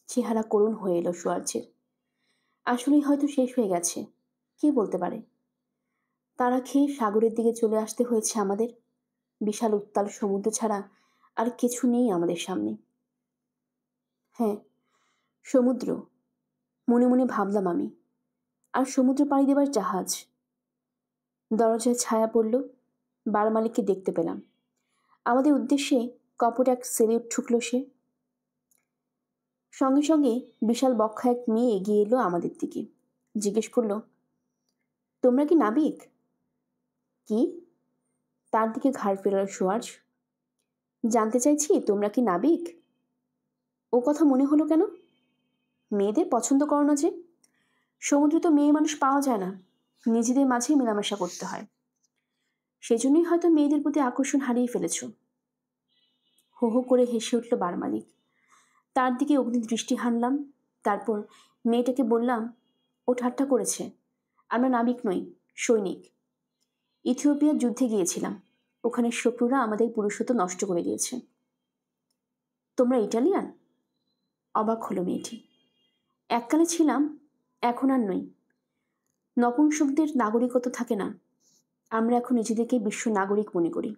চেহারা করুণ হয়ে এলো সোয়ার্জের। আসলেই হয়তো শেষ হয়ে গেছে, কে বলতে পারে। তারা খেয়ে সাগরের দিকে চলে আসতে হয়েছে আমাদের। বিশাল উত্তাল সমুদ্র ছাড়া আর কিছু নেই আমাদের সামনে। হ্যাঁ, সমুদ্র, মনে মনে ভাবলাম আমি। আর সমুদ্র পাড়ি দেবার জাহাজ। দরজায় ছায়া পড়ল। বার মালিককে দেখতে পেলাম। আমাদের উদ্দেশ্যে কপট এক সেলিউট ঠুকল সে। সঙ্গে সঙ্গে বিশাল বক্ষা এক মেয়ে এগিয়ে এলো আমাদের দিকে। জিজ্ঞেস করল, তোমরা কি নাবিক? কি? তার দিকে ঘাড় ফেরাল সুয়ার্জ। জানতে চাইছি তোমরা কি নাবিক? ও কথা মনে হলো কেন? মেয়েদের পছন্দ করো না যে? সমুদ্রে তো মেয়ে মানুষ পাওয়া যায় না, নিজেদের মাঝেই মেলামেশা করতে হয়। সেজন্যই হয়তো মেয়েদের প্রতি আকর্ষণ হারিয়ে ফেলেছ। হো হো করে হেসে উঠল বার মালিক। তার দিকে অগ্নি দৃষ্টি হানলাম। তারপর মেয়েটাকে বললাম, ও ঠাট্টা করেছে। আমরা নাবিক নই, সৈনিক। ইথিওপিয়ার যুদ্ধে গিয়েছিলাম, ওখানে শত্রুরা আমাদের পুরুষত্ব নষ্ট করে দিয়েছে। তোমরা ইটালিয়ান? অবাক হলো মেয়েটি। এককালে ছিলাম, এখন আর নই। নপুংসকদের নাগরিকত্ব থাকে না, আমরা এখন নিজেদেরকে বিশ্ব নাগরিক মনে করি।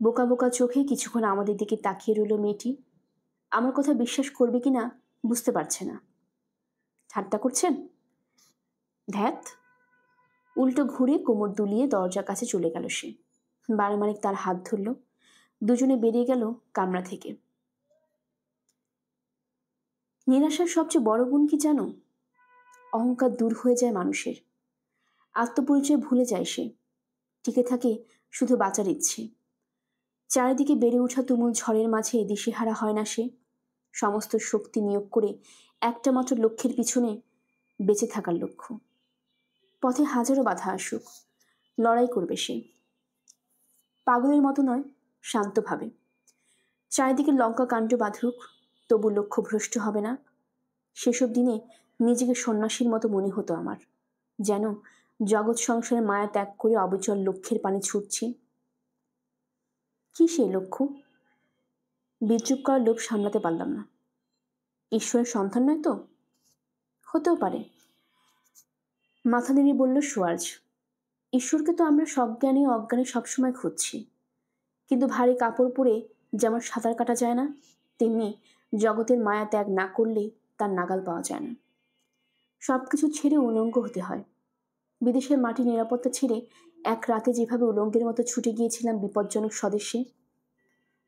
বোকা বোকা চোখে কিছুক্ষণ আমাদের দিকে তাকিয়ে রইল মেয়েটি। আমার কথা বিশ্বাস করবে কিনা বুঝতে পারছে না। ঠাট্টা করছেন? ধ্যাত। উল্টো ঘুরে কোমর দুলিয়ে দরজার কাছে চলে গেল সে। বারমানিক তার হাত ধরল। দুজনে বেরিয়ে গেল কামরা থেকে। নিরাশার সবচেয়ে বড় গুণ কি জানো? অহংকার দূর হয়ে যায় মানুষের। আত্মপরিচয় ভুলে যায় সে। টিকে থাকে শুধু বাঁচার ইচ্ছে। চারিদিকে বেড়ে ওঠা তুমুল ঝড়ের মাঝে দিশেহারা হয় না সে। সমস্ত শক্তি নিয়োগ করে একটা মাত্র লক্ষ্যের পিছনে বেঁচে থাকার লক্ষ্য। পথে হাজারো বাধা আসুক, লড়াই করবে সে। পাগলের মতো নয়, শান্তভাবে। চারিদিকে লঙ্কা কাণ্ড বাঁধুক, তবু লক্ষ্য ভ্রষ্ট হবে না। সেসব দিনে নিজেকে সন্ন্যাসীর মতো মনে হতো আমার, যেন জগৎ সংসারের মায়া ত্যাগ করে অবিচল লক্ষ্যের পানে ছুটছি। কি সেই লক্ষ্য? বিদ্রুপ করার লোভ সামলাতে পারলাম না। ঈশ্বরের সন্তান নয় তো? হতেও পারে। মাথা নেড়ে বলল সুয়ার্জ। ঈশ্বরকে তো আমরা সজ্ঞানে অজ্ঞানে সবসময় খুঁজছি, কিন্তু ভারী কাপড় পরে যেমন সাঁতার কাটা যায় না, তেমনি জগতের মায়া ত্যাগ না করলে তার নাগাল পাওয়া যায় না। সবকিছু ছেড়ে উলঙ্গ হতে হয়। বিদেশের মাটি নিরাপত্তা ছেড়ে এক রাতে যেভাবে উলঙ্গের মতো ছুটে গিয়েছিলাম বিপজ্জনক স্বদেশে,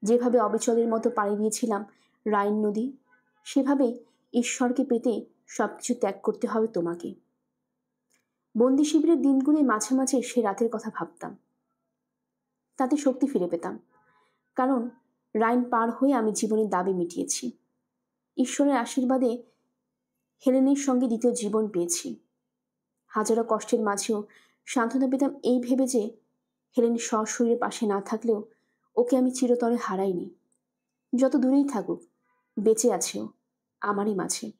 যেভাবে অবিচলের মতো পাড়ি দিয়েছিলাম রাইন নদী, সেভাবেই ঈশ্বরকে পেতে সবকিছু ত্যাগ করতে হবে তোমাকে। বন্দি শিবিরের দিনগুলি মাঝে মাঝে সে রাতের কথা ভাবতাম। তাতে শক্তি ফিরে পেতাম, কারণ রাইন পার হয়ে আমি জীবনের দাবি মিটিয়েছি। ঈশ্বরের আশীর্বাদে হেলেনের সঙ্গে দ্বিতীয় জীবন পেয়েছি। হাজারো কষ্টের মাঝেও সান্ত্বনা পেতাম এই ভেবে যে হেলেন সশরীরে পাশে না থাকলেও ওকে আমি চিরতরে হারাইনি। যত দূরেই থাকুক, বেঁচে আছেও আমারই মাঝে।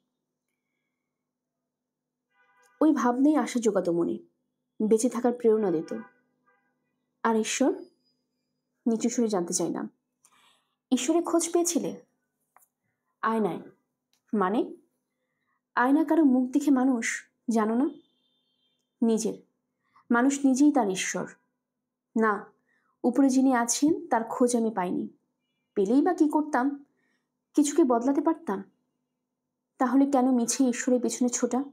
ওই ভাবনাই আশা জোগাতো মনে, বেঁচে থাকার প্রেরণা দিত। আর ঈশ্বর? নিচু সুরে জানতে চাইলাম। ঈশ্বরের খোঁজ পেয়েছিলে? আয়নায়। মানে? আয়না কারো মুখ দেখে মানুষ, জানো না? নিজের। মানুষ নিজেই তার ঈশ্বর। না, উপরে যিনি আছেন তার খোঁজ আমি পাইনি। পেলেই বা কি করতাম? কিছুকে বদলাতে পারতাম? তাহলে কেন মিছে ঈশ্বরের পেছনে ছোটা?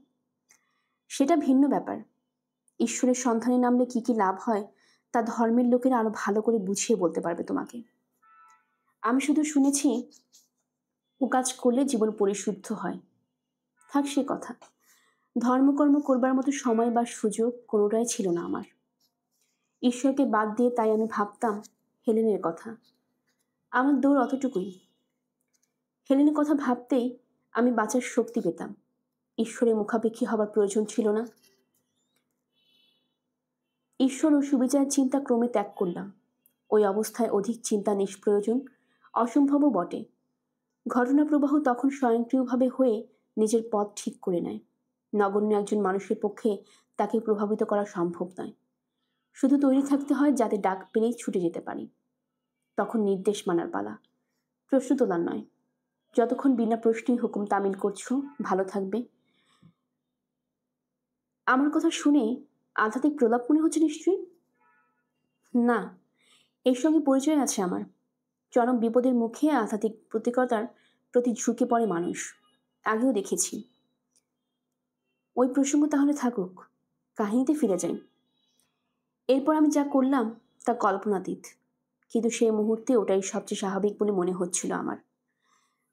সেটা ভিন্ন ব্যাপার। ঈশ্বরের সন্ধানে নামলে কি কি লাভ হয় তা ধর্মের লোকেরা আরো ভালো করে বুঝিয়ে বলতে পারবে তোমাকে। আমি শুধু শুনেছি ও কাজ করলে জীবন পরিশুদ্ধ হয়। থাক সে কথা। ধর্মকর্ম করবার মতো সময় বা সুযোগ কোনোটাই ছিল না আমার। ঈশ্বরকে বাদ দিয়ে তাই আমি ভাবতাম হেলেনের কথা। আমার দৌড় অতটুকুই। হেলেনের কথা ভাবতেই আমি বাঁচার শক্তি পেতাম। ঈশ্বরের মুখাপেক্ষী হবার প্রয়োজন ছিল না। ঈশ্বর ও সুবিচার চিন্তা ক্রমে ত্যাগ করলাম। ওই অবস্থায় অধিক চিন্তা নিষ্প্রয়োজন, অসম্ভবও বটে। ঘটনা প্রবাহ তখন স্বয়ংক্রিয়ভাবে হয়ে নিজের পথ ঠিক করে নেয়। নগণ্য একজন মানুষের পক্ষে তাকে প্রভাবিত করা সম্ভব নয়। শুধু তৈরি থাকতে হয় যাতে ডাক পেলেই ছুটে যেতে পারি। তখন নির্দেশ মানার পালা, প্রশ্ন তোলার নয়। যতক্ষণ বিনা প্রশ্নেই হুকুম তামিল করছো, ভালো থাকবে। আমার কথা শুনে আধ্যাত্মিক প্রলাপ মনে হচ্ছে নিশ্চয়ই? না, এর সঙ্গে পরিচয় আছে আমার। চরম বিপদের মুখে আধ্যাত্মিক প্রতিকতার প্রতি ঝুঁকে পড়ে মানুষ, আগেও দেখেছি। ওই প্রসঙ্গ তাহলে থাকুক, কাহিনীতে ফিরে যাই। এরপর আমি যা করলাম তা কল্পনাতীত, কিন্তু সেই মুহূর্তে ওটাই সবচেয়ে স্বাভাবিক বলে মনে হচ্ছিল আমার।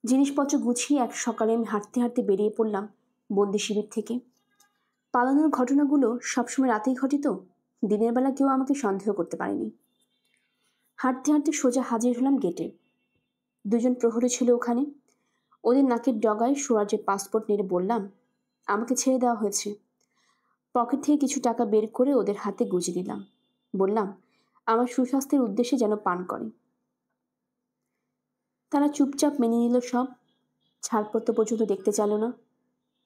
জিনিসপত্র গুছিয়ে এক সকালে আমি হাঁটতে হাঁটতে বেরিয়ে পড়লাম বন্দি শিবির থেকে। পালানোর ঘটনাগুলো সবসময় রাতেই ঘটে তো, দিনের বেলা কেউ আমাকে সন্দেহ করতে পারেনি। হাঁটতে হাঁটতে সোজা হাজির হলাম গেটে। দুজন প্রহরী ছিল ওখানে। ওদের নাকের ডগায় সুরাজের পাসপোর্ট নেড়ে বললাম, আমাকে ছেড়ে দেওয়া হয়েছে। পকেট থেকে কিছু টাকা বের করে ওদের হাতে গুঁজে দিলাম। বললাম, আমার সুস্বাস্থ্যের উদ্দেশ্যে যেন পান করে। তারা চুপচাপ মেনে নিল সব। ছাড়পত্র পর্যন্ত দেখতে চাইল না।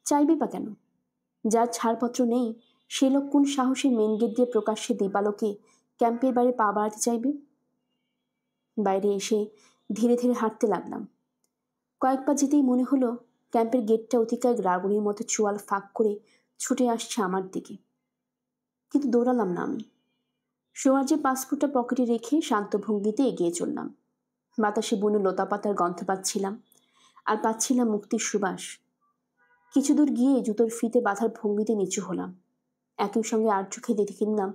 চাইবে বা কেন? যার ছাড়পত্র নেই সে লোক কোন সাহসে মেন গেট দিয়ে প্রকাশ্যে দিবালোকে ক্যাম্পের বাইরে পা বাড়াতে চাইবে? বাইরে এসে ধীরে ধীরে হাঁটতে লাগলাম। কয়েকবার যেতেই মনে হলো ক্যাম্পের গেটটা অতিকায় রাগুনির মতো চোয়াল ফাঁক করে ছুটে আসছে আমার দিকে। কিন্তু দৌড়ালাম না আমি। সোয়ার্জের পাসপোর্টটা পকেটে রেখে শান্ত ভঙ্গিতে এগিয়ে চললাম। বাতাসে বুনো লতা পাতার গন্ধ পাচ্ছিলাম, আর পাচ্ছিলাম মুক্তির সুবাস। কিছু দূর গিয়ে জুতোর ফিতে বাঁধার ভঙ্গিতে নিচু হলাম। একই সঙ্গে আর চোখে দেখে কিনলাম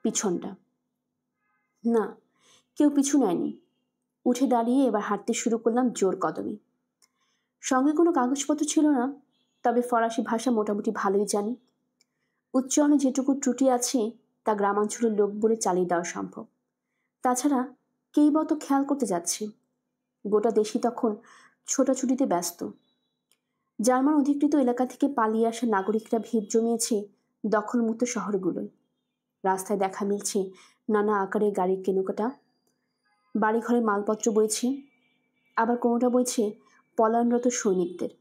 পিছনটা। না, কেউ পিছু নেয়নি। উঠে দাঁড়িয়ে এবার হাঁটতে শুরু করলাম জোর কদমে। সঙ্গে কোনো কাগজপত্র ছিল না, তবে ফরাসি ভাষা মোটামুটি ভালোই জানি। উচ্চারণে যেটুকু ত্রুটি আছে তা গ্রামাঞ্চলের লোক বলে চালিয়ে দেওয়া সম্ভব। তাছাড়া কেই বা তো খেয়াল করতে যাচ্ছে। গোটা দেশই তখন ছোটাছুটিতে ব্যস্ত। জার্মান অধিকৃত এলাকা থেকে পালিয়ে আসা নাগরিকরা ভিড় জমিয়েছে দখলমুক্ত শহরগুলোয়। রাস্তায় দেখা মিলছে নানা আকারের গাড়ির কেনাকাটা, বাড়িঘরে মালপত্র বইছে, আবার কোনোটা বইছে পলায়নরত সৈনিকদের।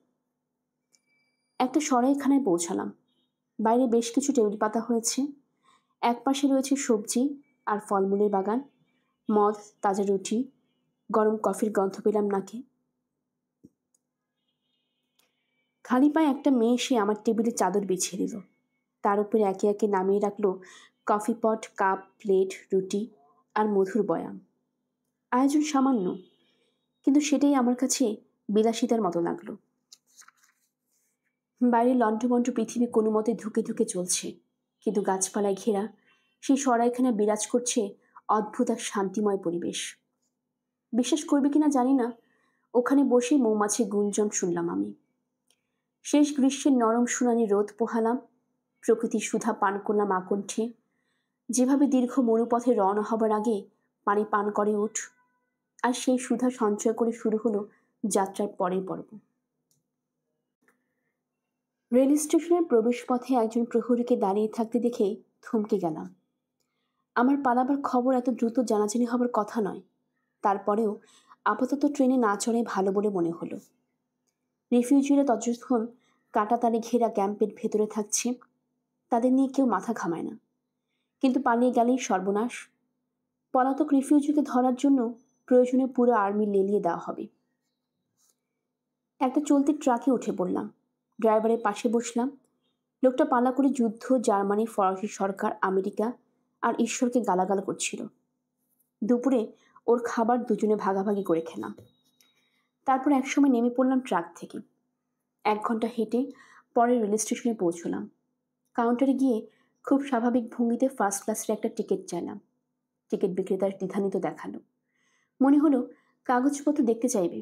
একটা সরাইখানায় পৌঁছালাম। বাইরে বেশ কিছু টেবিল পাতা হয়েছে। একপাশে রয়েছে সবজি আর ফলমূলের বাগান, মদ, তাজা রুটি, গরম কফির গন্ধ পেলাম নাকে। খালি পায়ে একটা মেয়ে এসে আমার টেবিলে চাদর বিছিয়ে দিল। তার উপরে একে একে নামিয়ে রাখলো কফি পট, কাপ, প্লেট, রুটি আর মধুর বয়াম। আয়োজন সামান্য, কিন্তু সেটাই আমার কাছে বিলাসিতার মতো লাগলো। বাইরে লণ্ডভণ্ড পৃথিবী কোনো মতে ধুকে ধুকে চলছে, কিন্তু গাছপালায় ঘেরা সেই সরাইখানা বিরাজ করছে অদ্ভুত এক শান্তিময় পরিবেশ। বিশ্বাস করবে কিনা জানি না, ওখানে বসে মৌমাছির গুঞ্জন শুনলাম আমি। শেষ গ্রীষ্মের নরম শুনানি রোদ পোহালাম, প্রকৃতির সুধা পান করলাম আকণ্ঠে, যেভাবে দীর্ঘ মরুপথে রওনা হবার আগে পানি পান করে উঠ, আর সেই সুধা সঞ্চয় করে শুরু হলো যাত্রার পরের পর্ব। রেল স্টেশনের প্রবেশপথে একজন প্রহরীকে দাঁড়িয়ে থাকতে দেখে থমকে গেলাম। আমার পালাবার খবর এত দ্রুত জানাজানি হবার কথা নয়, তারপরেও আপাতত ট্রেনে না চড়াই ভালো বলে মনে হলো। রিফিউজিরা ততক্ষণ কাঁটাতারে ঘেরা ক্যাম্পের ভেতরে থাকছে, তাদের নিয়ে কেউ মাথা ঘামায় না। কিন্তু পালিয়ে গেলেই সর্বনাশ। পলাতক রিফিউজিকে ধরার জন্য প্রয়োজনে পুরো আর্মি লেলিয়ে দেওয়া হবে। একটা চলতি ট্রাকে উঠে পড়লাম। ড্রাইভারের পাশে বসলাম। লোকটা পালা করে যুদ্ধ, জার্মানি, ফরাসি সরকার, আমেরিকা আর ঈশ্বরকে গালাগাল করছিল। দুপুরে ওর খাবার দুজনে ভাগাভাগি করে খেলাম। তারপর একসময় নেমে পড়লাম ট্রাক থেকে। 1 ঘন্টা হেঁটে পরে রেল স্টেশনে পৌঁছলাম। কাউন্টারে গিয়ে খুব স্বাভাবিক ভঙ্গিতে ফার্স্ট ক্লাসের একটা টিকিট চাইলাম। টিকিট বিক্রেতার দ্বিধান্বিত দেখালো। মনে হলো কাগজপত্র দেখতে চাইবে।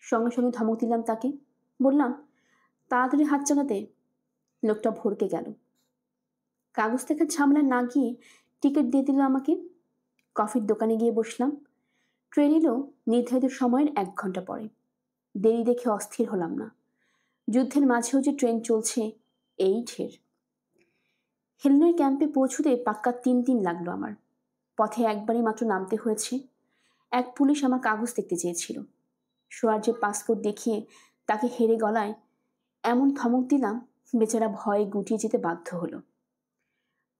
সঙ্গে সঙ্গে ধমক দিলাম তাকে। বললাম, তাড়াতাড়ি হাত চালাতে। লোকটা ভরকে গেল। কাগজ দেখার ঝামেলা না গিয়ে টিকিট দিয়ে দিল আমাকে। কফির দোকানে গিয়ে বসলাম। ট্রেন এলো নির্ধারিত সময়ের 1 ঘন্টা পরে। দেরি দেখে অস্থির হলাম না। যুদ্ধের মাঝেও যে ট্রেন চলছে, এই ঢের। হেলনের ক্যাম্পে পৌঁছতে পাক্কা 3 দিন লাগলো আমার। পথে একবারই মাত্র নামতে হয়েছে। এক পুলিশ আমার কাগজ দেখতে চেয়েছিল। সোয়ার্জের পাসপোর্ট দেখিয়ে তাকে হেরে গলায় এমন ধমক দিলাম, বেচারা ভয়ে গুটিয়ে যেতে বাধ্য হলো।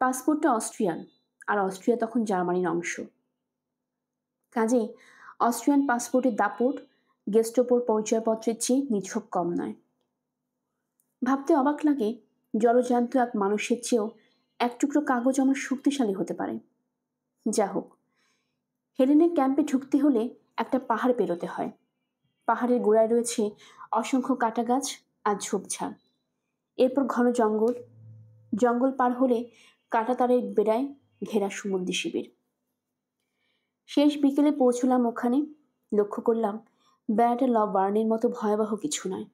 পাসপোর্টটা অস্ট্রিয়ান, আর অস্ট্রিয়া তখন জার্মানির অংশ। কাজেই অস্ট্রিয়ান পাসপোর্টের দাপট গেস্টোপোর পরিচয়পত্রের চেয়ে নিছক কম নয়। ভাবতে অবাক লাগে, জলজান্ত এক মানুষের চেয়েও এক টুকরো কাগজ আমার শক্তিশালী হতে পারে। যা হোক, হেলেনের ক্যাম্পে ঢুকতে হলে একটা পাহাড় পেরোতে হয়। পাহাড়ের গোড়ায় রয়েছে অসংখ্য কাঁটা গাছ আর ঝোপঝাড়। এরপর ঘন জঙ্গল। জঙ্গল পার হলে কাঁটাতারের বেড়ায় ঘেরা সমুদ্র শিবির। শেষ বিকেলে পৌঁছলাম ওখানে। লক্ষ্য করলাম বেড়াটা বার্নের মতো ভয়াবহ কিছু নয়,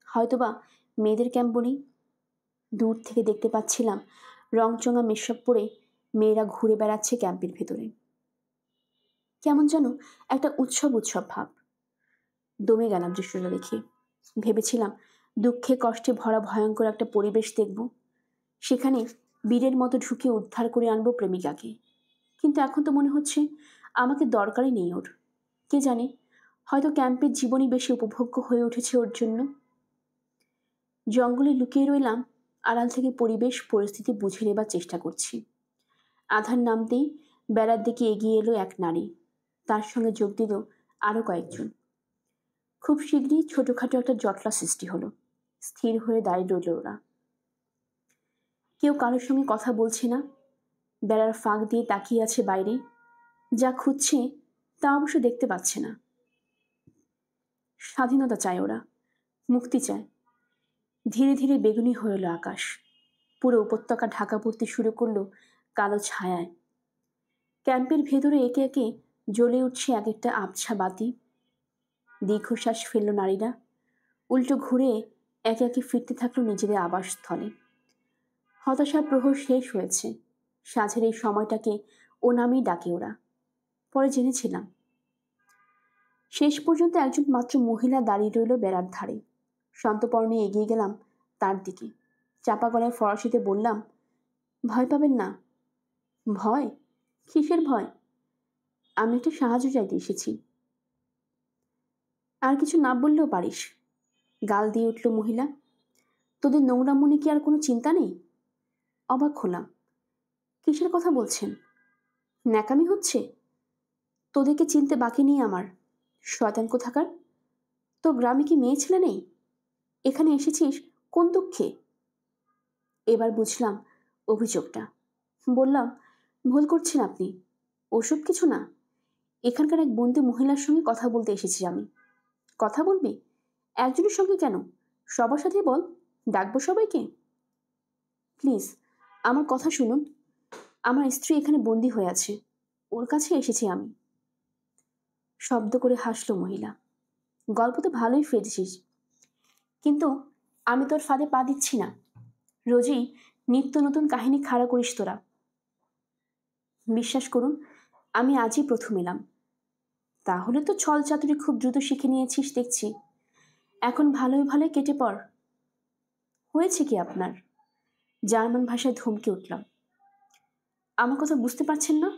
হয়তোবা মেয়েদের ক্যাম্প বলি। দূর থেকে দেখতে পাচ্ছিলাম রংচঙা মেশাব পরে মেয়েরা ঘুরে বেড়াচ্ছে ক্যাম্পের ভেতরে। কেমন যেন একটা উৎসব উৎসব ভাব। দমে গেলাম দৃশ্যটা দেখে। ভেবেছিলাম দুঃখে কষ্টে ভরা ভয়ঙ্কর একটা পরিবেশ দেখব, সেখানে বীরের মতো ঢুকে উদ্ধার করে আনবো প্রেমিকাকে। কিন্তু এখন তো মনে হচ্ছে আমাকে দরকারই নেই ওর। কে জানে, হয়তো ক্যাম্পের জীবনই বেশি উপভোগ্য হয়ে উঠেছে ওর জন্য। জঙ্গলে লুকিয়ে রইলাম, আড়াল থেকে পরিবেশ পরিস্থিতি বুঝে নেবার চেষ্টা করছি। আধার নামতেই বেড়ার দিকে এগিয়ে এলো এক নারী, তার সঙ্গে যোগ দিল আরও কয়েকজন। খুব শীঘ্রই ছোটখাটো একটা জটলা সৃষ্টি হলো। স্থির হয়ে দাঁড়িয়ে রইল ওরা। কেউ কারোর সঙ্গে কথা বলছে না, বেড়ার ফাঁক দিয়ে তাকিয়ে আছে বাইরে। যা খুঁজছে তা অবশ্য দেখতে পাচ্ছে না। স্বাধীনতা চায় ওরা, মুক্তি চায়। ধীরে ধীরে বেগুনি হয়ে এলো আকাশ। পুরো উপত্যকা ঢাকা পড়তে শুরু করলো কালো ছায়ায়। ক্যাম্পের ভেতরে একে একে জ্বলে উঠছে এক একটা আবছা বাতি। দীর্ঘশ্বাস ফেলল নারীরা। উল্টো ঘুরে একে একে ফিরতে থাকলো নিজেদের আবাসস্থলে। হতাশার প্রহর শেষ হয়েছে। সাঁঝের এই সময়টাকে ও নামেই ডাকে ওরা। পরে জেনেছিলাম শেষ পর্যন্ত একজন মাত্র মহিলা দাঁড়িয়ে রইল বেড়ার ধারে। সন্তর্পণে এগিয়ে গেলাম তার দিকে। চাপা গলায় ফরাসিতে বললাম, ভয় পাবেন না। ভয়? কিসের ভয়? আমি একটা সাহায্য চাইতে এসেছি। আর কিছু না বললেও পারিস, গাল দিয়ে উঠল মহিলা। তোদের নোংরা মনে কি আর কোনো চিন্তা নেই? অবাক হলাম। কিসের কথা বলছেন? ন্যাকামি হচ্ছে? তোদেরকে চিনতে বাকি নেই আমার, শয়তান কোথাকার। তোর গ্রামে কি মেয়ে ছেলে নেই? এখানে এসেছিস কোন দুঃখে? এবার বুঝলাম অভিযোগটা। বললাম, ভুল করছেন আপনি, ওসব কিছু না। এখানকার এক বন্দি মহিলার সঙ্গে কথা বলতে এসেছি আমি। কথা বলবি? একজনের সঙ্গে কেন, সবার সাথে বল, ডাকবো সবাইকে। প্লিজ আমার কথা শুনুন। আমার স্ত্রী এখানে বন্দি হয়ে আছে, ওর কাছে এসেছি আমি। শব্দ করে হাসলো মহিলা। গল্প তো ভালোই ফেলেছিস, কিন্তু আমি তোর ফাঁদে পা দিচ্ছি না। রোজই নিত্য নতুন কাহিনী খাড়া করিস তোরা। বিশ্বাস করুন, আমি আজই প্রথম এলাম। তাহলে তো ছল চাতুরি খুব দ্রুত শিখে নিয়েছিস দেখছি। এখন ভালোই ভালোই কেটে পড়। হয়েছে কি আপনার? জার্মান ভাষায় ধমকে উঠলাম। আমার কথা বুঝতে পারছেন না?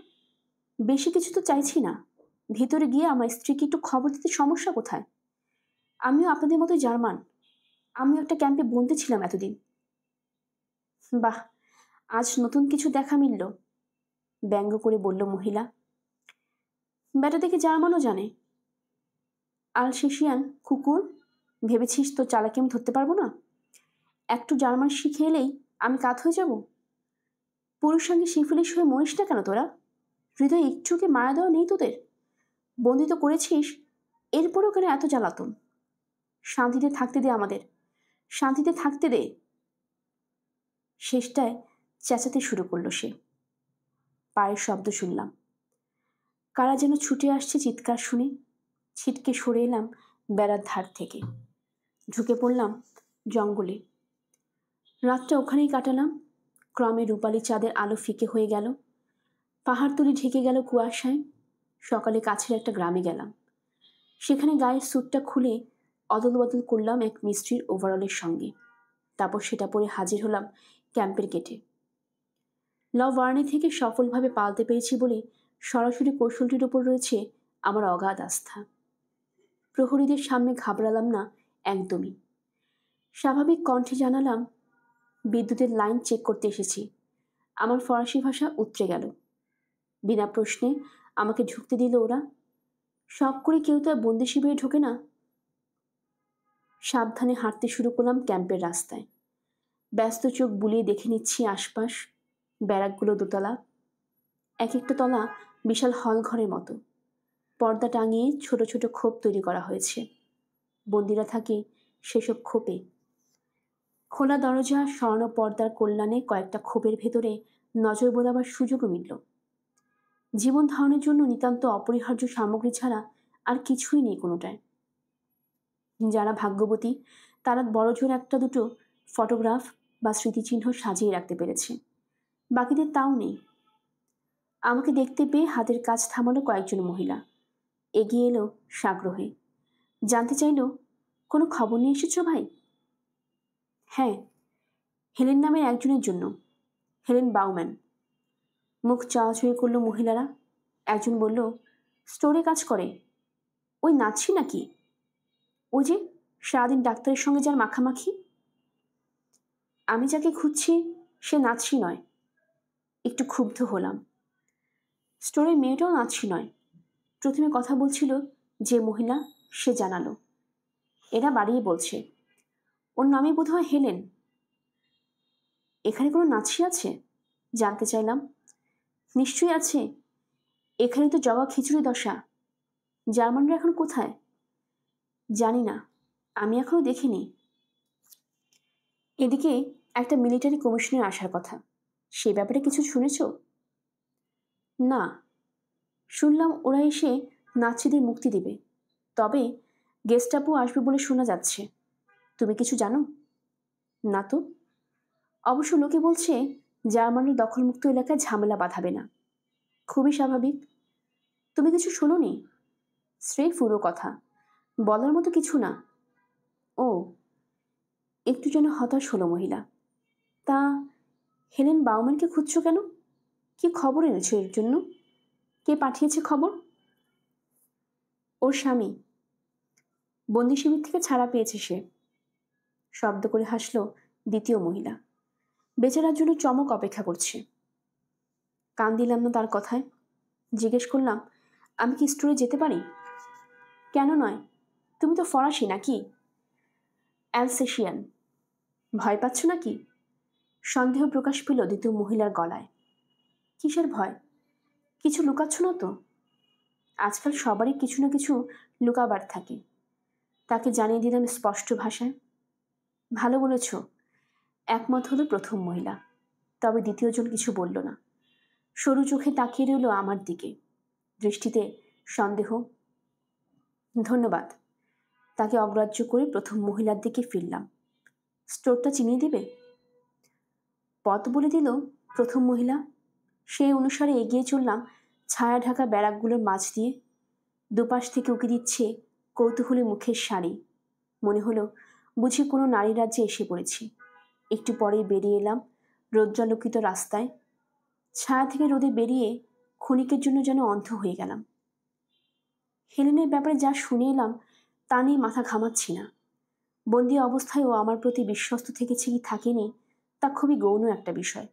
বেশি কিছু তো চাইছি না। ভিতরে গিয়ে আমার স্ত্রীকে একটু খবর দিতে সমস্যা কোথায়? আমিও আপনাদের মতোই জার্মান। আমিও একটা ক্যাম্পে বন্দি ছিলাম এতদিন। বাহ, আজ নতুন কিছু দেখা মিলল, ব্যঙ্গ করে বলল মহিলা। বেটা দেখে জার্মানও জানে। আলসেশিয়ান কুকুর, ভেবেছিস তো চালাকি আমি ধরতে পারবো না? একটু জার্মান শিখে এলেই আমি কাত হয়ে যাব? পুরুষ সঙ্গে সিফিলিস হয়ে মরিস না কেন তোরা? হৃদয়ে একটুকে মায়া দেওয়া নেই তোদের? বন্দি তো করেছিস, এরপরও কেন এত জ্বালাতন? শান্তিতে থাকতে দে আমাদের, শান্তিতে থাকতে দে। শেষটায় চেঁচাতে শুরু করলো সে। পায়ের শব্দ শুনলাম। কারা যেন ছুটে আসছে চিৎকার শুনে। ছিটকে সরে এলাম বেড়ার ধার থেকে। ঢুকে পড়লাম জঙ্গলে। রাতটা ওখানেই কাটালাম। ক্রমে রূপালি চাঁদের আলো ফিকে হয়ে গেল। পাহাড়তলি ঢেকে গেল কুয়াশায়। সকালে কাছের একটা গ্রামে গেলাম। সেখানে গায়ের স্যুটটা খুলে অদল বদল করলাম এক মিস্ত্রির ওভারঅলের সঙ্গে। তারপর সেটা পরে হাজির হলাম ক্যাম্পের গেটে। ল ভার্নে থেকে সফলভাবে পালতে পেরেছি বলে সরাসরি কৌশলটির ওপর রয়েছে আমার অগাধ আস্থা। প্রহরীদের সামনে ঘাবড়ালাম না একদমই। স্বাভাবিক কণ্ঠে জানালাম, বিদ্যুতের লাইন চেক করতে এসেছি। আমার ফরাসি ভাষা উতরে গেল। বিনা প্রশ্নে আমাকে ঢুকতে দিল ওরা। শখ করে কেউ তো আর বন্দি শিবিরে ঢোকে না। সাবধানে হাঁটতে শুরু করলাম ক্যাম্পের রাস্তায়। ব্যস্ত চোখ বুলিয়ে দেখে নিচ্ছি আশপাশ। ব্যারাকগুলো দোতলা, এক একটা তলা বিশাল হল ঘরের মতো। পর্দা টাঙিয়ে ছোট ছোট খোপ তৈরি করা হয়েছে। বন্দিরা থাকে সেসব খোপে। খোলা দরজা, স্বর্ণ পর্দার কল্যাণে কয়েকটা খোপের ভেতরে নজর বোলাবার সুযোগও মিলল। জীবন ধারণের জন্য নিতান্ত অপরিহার্য সামগ্রী ছাড়া আর কিছুই নেই কোনোটায়। যারা ভাগ্যবতী তারা বড়জোর একটা দুটো ফটোগ্রাফ বা স্মৃতিচিহ্ন সাজিয়ে রাখতে পেরেছে। বাকিদের তাও নেই। আমাকে দেখতে পেয়ে হাতের কাজ থামালো কয়েকজন মহিলা। এগিয়ে এলো সাগ্রহে। জানতে চাইল, কোনো খবর নিয়ে এসেছ ভাই? হ্যাঁ, হেলেন নামের একজনের জন্য, হেলেন বাউম্যান। মুখ চাওয়াচুয়ি করল মহিলারা। একজন বলল, স্টোরে কাজ করে? ওই নাচছি নাকি? ওই যে সারাদিন ডাক্তারের সঙ্গে যার মাখামাখি। আমি যাকে খুঁজছি সে নাচছি নয়। একটু ক্ষুব্ধ হলাম। স্টোরের মেয়েটাও নাচছি নয়। প্রথমে কথা বলছিল যে মহিলা, সে জানালো। এরা বাড়িয়ে বলছে, ওর নামই বোধহয় হেলেন। এখানে কোনো নাচি আছে? জানতে চাইলাম। নিশ্চয়ই আছে, এখানে তো জগা খিচুড়ি দশা। জার্মানরা এখন কোথায়? জানি না, আমি এখনো দেখিনি। এদিকে একটা মিলিটারি কমিশনের আসার কথা, সে ব্যাপারে কিছু শুনেছ? না, শুনলাম ওরা এসে নাচিদের মুক্তি দেবে, তবে গেস্টাপো আসবে বলে শোনা যাচ্ছে। তুমি কিছু জানো? না তো। অবশ্য লোকে বলছে জার্মানির দখলমুক্ত এলাকায় ঝামেলা বাঁধাবে না। খুবই স্বাভাবিক। তুমি কিছু শোনোনি? স্রেফ পুরো কথা, বলার মতো কিছু না। ও, একটু যেন হতাশ হলো মহিলা। তা হেলেন বাউম্যানকে খুঁজছো কেন? কি খবর এনেছো এর জন্য? কে পাঠিয়েছে খবর? ওর স্বামী। বন্দি শিবির থেকে ছাড়া পেয়েছে সে। শব্দ করে হাসলো দ্বিতীয় মহিলা। বেচারার জন্য চমক অপেক্ষা করছে। কান দিলাম না তার কথায়। জিজ্ঞেস করলাম, আমি কি স্টোরে যেতে পারি? কেন নয়? তুমি তো ফরাসি নাকি? অ্যালসেশিয়ান। ভয় পাচ্ছ নাকি? সন্দেহ প্রকাশ পেল দ্বিতীয় মহিলার গলায়। কিসের ভয়? কিছু লুকাচ্ছ না তো? আজকাল সবারই কিছু না কিছু লুকাবার থাকে। তাকে জানিয়ে দিলাম স্পষ্ট ভাষায়। ভালো বলেছ, একমত হলো প্রথম মহিলা। তবে দ্বিতীয়জন কিছু বলল না। সরু চোখে তাকিয়ে রইল আমার দিকে, দৃষ্টিতে সন্দেহ। ধন্যবাদ। তাকে অগ্রাহ্য করে প্রথম মহিলার দিকে ফিরলাম। স্টোরটা চিনিয়ে দেবে? পথ বলে দিল প্রথম মহিলা। সেই অনুসারে এগিয়ে চললাম ছায়া ঢাকা ব্যারাকগুলোর মাঝ দিয়ে। দুপাশ থেকে উকি দিচ্ছে কৌতূহলী মুখের শাড়ি। মনে হলো বুঝি কোনো নারী রাজ্যে এসে পড়েছি। একটু পরেই বেরিয়ে এলাম রৌদ্রালোকিত রাস্তায়। ছায়া থেকে রোদে বেরিয়ে ক্ষণিকের জন্য যেন অন্ধ হয়ে গেলাম। হেলেনের ব্যাপারে যা শুনে এলাম তা নিয়ে মাথা ঘামাচ্ছি না। বন্দি অবস্থায়ও আমার প্রতি বিশ্বস্ত থেকেছে কি থাকেনি তা খুবই গৌণ একটা বিষয়।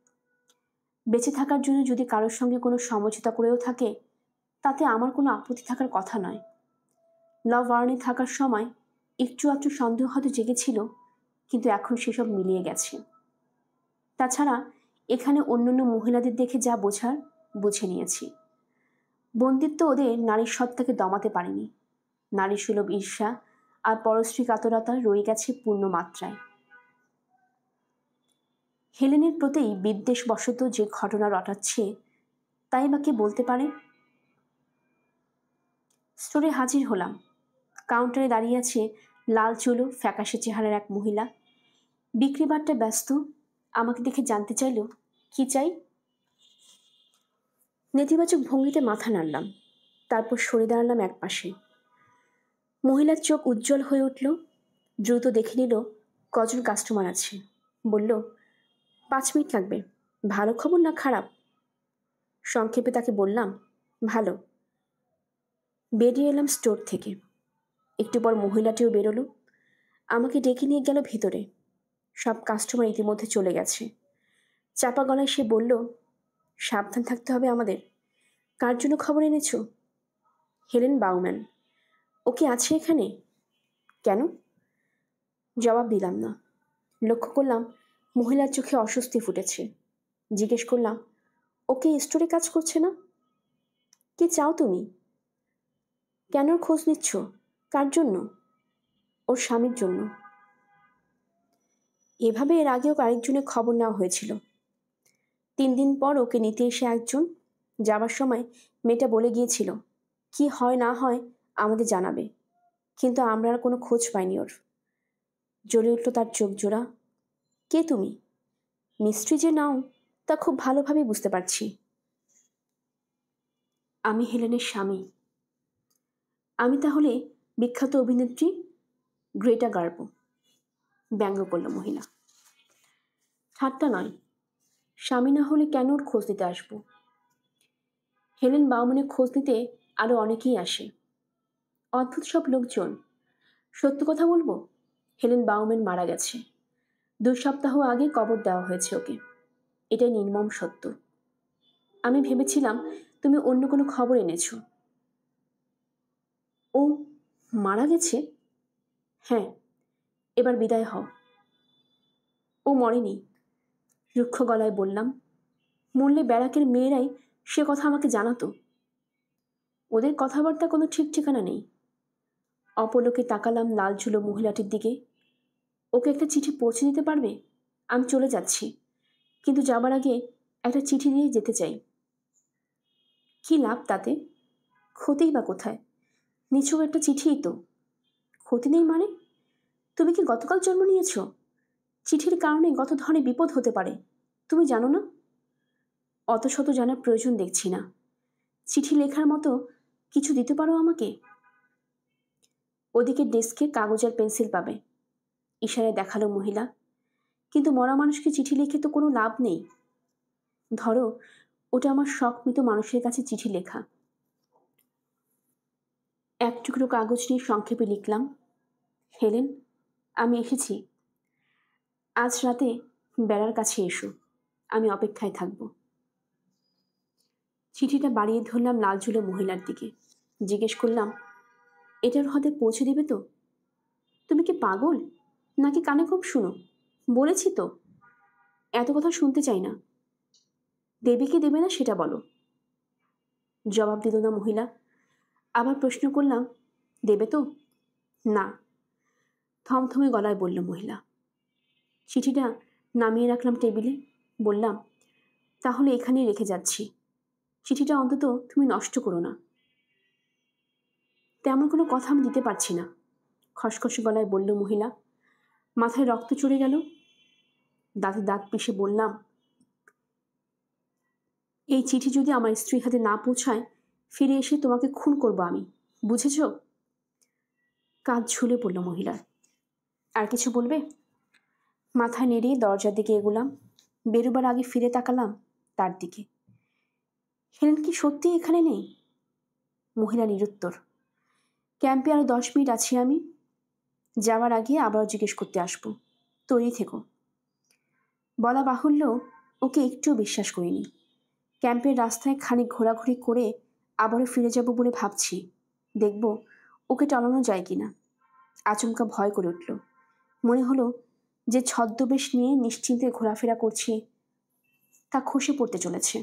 বেঁচে থাকার জন্য যদি কারোর সঙ্গে কোনো সমঝোতা করেও থাকে, তাতে আমার কোনো আপত্তি থাকার কথা নয়। লভার্নে থাকার সময় একটু আধটু সন্দেহ হয়তো জেগেছিল, কিন্তু এখন সেসব মিলিয়ে গেছে। তাছাড়া এখানে অন্যান্য মহিলাদের দেখে যা বোঝার বুঝে নিয়েছি। বন্দিত্ব ওদের নারীর সত্তাকে দমাতে পারেনি। নারী সুলভ ঈর্ষা আর পরশ্রী কাতরতা রয়ে গেছে পূর্ণ মাত্রায়। হেলেনের প্রতি বিদ্বেষবশত যে ঘটনা রটাচ্ছে, তাই বা কে বলতে পারে? স্টোরে হাজির হলাম। কাউন্টারে দাঁড়িয়ে আছে লাল চুলো ফ্যাকাশে চেহারার এক মহিলা। বিক্রি বাট্টা ব্যস্ত। আমাকে দেখে জানতে চাইল, কি চাই? নেতিবাচক ভঙ্গিতে মাথা নাড়লাম। তারপর সরে দাঁড়ালাম এক পাশে। মহিলার চোখ উজ্জ্বল হয়ে উঠল। দ্রুত দেখে নিল কজন কাস্টমার আছে। বলল, 5 মিনিট লাগবে। ভালো খবর না খারাপ? সংক্ষেপে তাকে বললাম, ভালো। বেরিয়ে এলাম স্টোর থেকে। একটু পর মহিলাটিও বেরোলো। আমাকে ডেকে নিয়ে গেল ভিতরে। সব কাস্টমার ইতিমধ্যে চলে গেছে। চাপা গলায় সে বলল, সাবধান থাকতে হবে আমাদের। কার জন্য খবর এনেছ? Helen Bowman. ও কি আছে এখানে? কেন? জবাব দিলাম না। লক্ষ্য করলাম মহিলার চোখে অস্বস্তি ফুটেছে। জিজ্ঞেস করলাম, ওকে স্টোরে কাজ করছে না? কি চাও তুমি? কেন ওর খোঁজ নিচ্ছ? কার জন্য? ওর স্বামীর জন্য। এভাবে এর আগেও আরেকজনের খবর নেওয়া হয়েছিল। 3 দিন পর ওকে নিতে এসে একজন। যাবার সময় মেয়েটা বলে গিয়েছিল, কি হয় না হয় আমাদের জানাবে। কিন্তু আমরা আর কোনো খোঁজ পাইনি ওর। জ্বলে উঠল তার চোখ জোড়া। কে তুমি? মিস্ট্রি যে নাও তা খুব ভালোভাবে বুঝতে পারছি। আমি হেলেনের স্বামী। আমি তাহলে বিখ্যাত অভিনেত্রী গ্রেটা গার্বো, ব্যঙ্গ করল মহিলা। ঠাট্টা নয়, স্বামী না হলে কেন ওর খোঁজ নিতে আসবো? হেলেন বাউম্যানের খোঁজ নিতে আরো অনেকেই আসে, অদ্ভুত সব লোকজন। সত্য কথা বলবো, হেলেন বাউম্যান মারা গেছে। 2 সপ্তাহ আগে কবর দেওয়া হয়েছে ওকে। এটাই নির্মম সত্য। আমি ভেবেছিলাম তুমি অন্য কোনো খবর এনেছো। ও মারা গেছে? হ্যাঁ, এবার বিদায় হও। ও মরেনি, রুক্ষ গলায় বললাম। মরলে ব্যারাকের মেয়েরাই সে কথা আমাকে জানাতো। ওদের কথাবার্তা কোনো ঠিক ঠিকানা নেই। অপলকে তাকালাম লালচুলো মহিলাটির দিকে। ওকে একটা চিঠি পৌঁছে দিতে পারবে? আমি চলে যাচ্ছি, কিন্তু যাবার আগে একটা চিঠি দিয়ে যেতে চাই। কি লাভ তাতে? ক্ষতিই বা কোথায়? নিছক একটা চিঠিই তো। ক্ষতি নেই মানে? তুমি কি গতকাল জন্ম নিয়েছ? চিঠির কারণে গত ধরনের বিপদ হতে পারে, তুমি জানো না? অত শত জানার প্রয়োজন দেখছি না। চিঠি লেখার মতো কিছু দিতে পারো আমাকে? ওদিকে ডেস্কে কাগজ আর পেন্সিল পাবে, ইশারায় দেখালো মহিলা। কিন্তু মরা মানুষকে চিঠি লিখে তো কোনো লাভ নেই। ধরো, ওটা আমার শখমৃত মানুষের কাছে চিঠি লেখা। এক টুকরো কাগজ নিয়ে সংক্ষেপে লিখলাম, হেলেন, আমি এসেছি। আজ রাতে বেড়ার কাছে এসো, আমি অপেক্ষায় থাকব। চিঠিটা বাড়িয়ে ধরলাম লালচুলো মহিলার দিকে। জিজ্ঞেস করলাম, এটার হাতে পৌঁছে দেবে তো? তুমি কি পাগল নাকি কানে খুব শুনো? বলেছি তো, এত কথা শুনতে চাই না। দেবে কি দেবে না সেটা বলো। জবাব দিল না মহিলা। আবার প্রশ্ন করলাম, দেবে তো? না, থমথমে গলায় বলল মহিলা। চিঠিটা নামিয়ে রাখলাম টেবিলে। বললাম, তাহলে এখানেই রেখে যাচ্ছি। চিঠিটা অন্তত তুমি নষ্ট করো না। তেমন কোনো কথা আমি দিতে পারছি না, খসখসে গলায় বলল মহিলা। মাথায় রক্ত চড়ে গেল। দাঁতে দাঁত পিষে বললাম, এই চিঠি যদি আমার স্ত্রীর হাতে না পৌঁছায়, ফিরে এসে তোমাকে খুন করব আমি, বুঝেছ? কাঁধ ঝুলে পড়ল মহিলার। আর কিছু বলবে? মাথায় নেড়িয়ে দরজার দিকে এগুলাম। বেরোবার আগে ফিরে তাকালাম তার দিকে। হেলেন কি সত্যি এখানে নেই? মহিলা নিরুত্তর। ক্যাম্পে আরো 10 মিনিট আছি আমি। যাওয়ার আগে আবারও জিজ্ঞেস করতে আসবো, তৈরি থেকো। বলা বাহুল্য, ওকে একটুও বিশ্বাস করিনি। ক্যাম্পের রাস্তায় খানিক ঘোরাঘুরি করে আবারও ফিরে যাব বলে ভাবছি, দেখব ওকে টানানো যায় কিনা। আচমকা ভয় করে উঠল। মনে হলো যে ছদ্মবেশ নিয়ে নিশ্চিন্তে ঘোরাফেরা করছি তা খসে পড়তে চলেছে।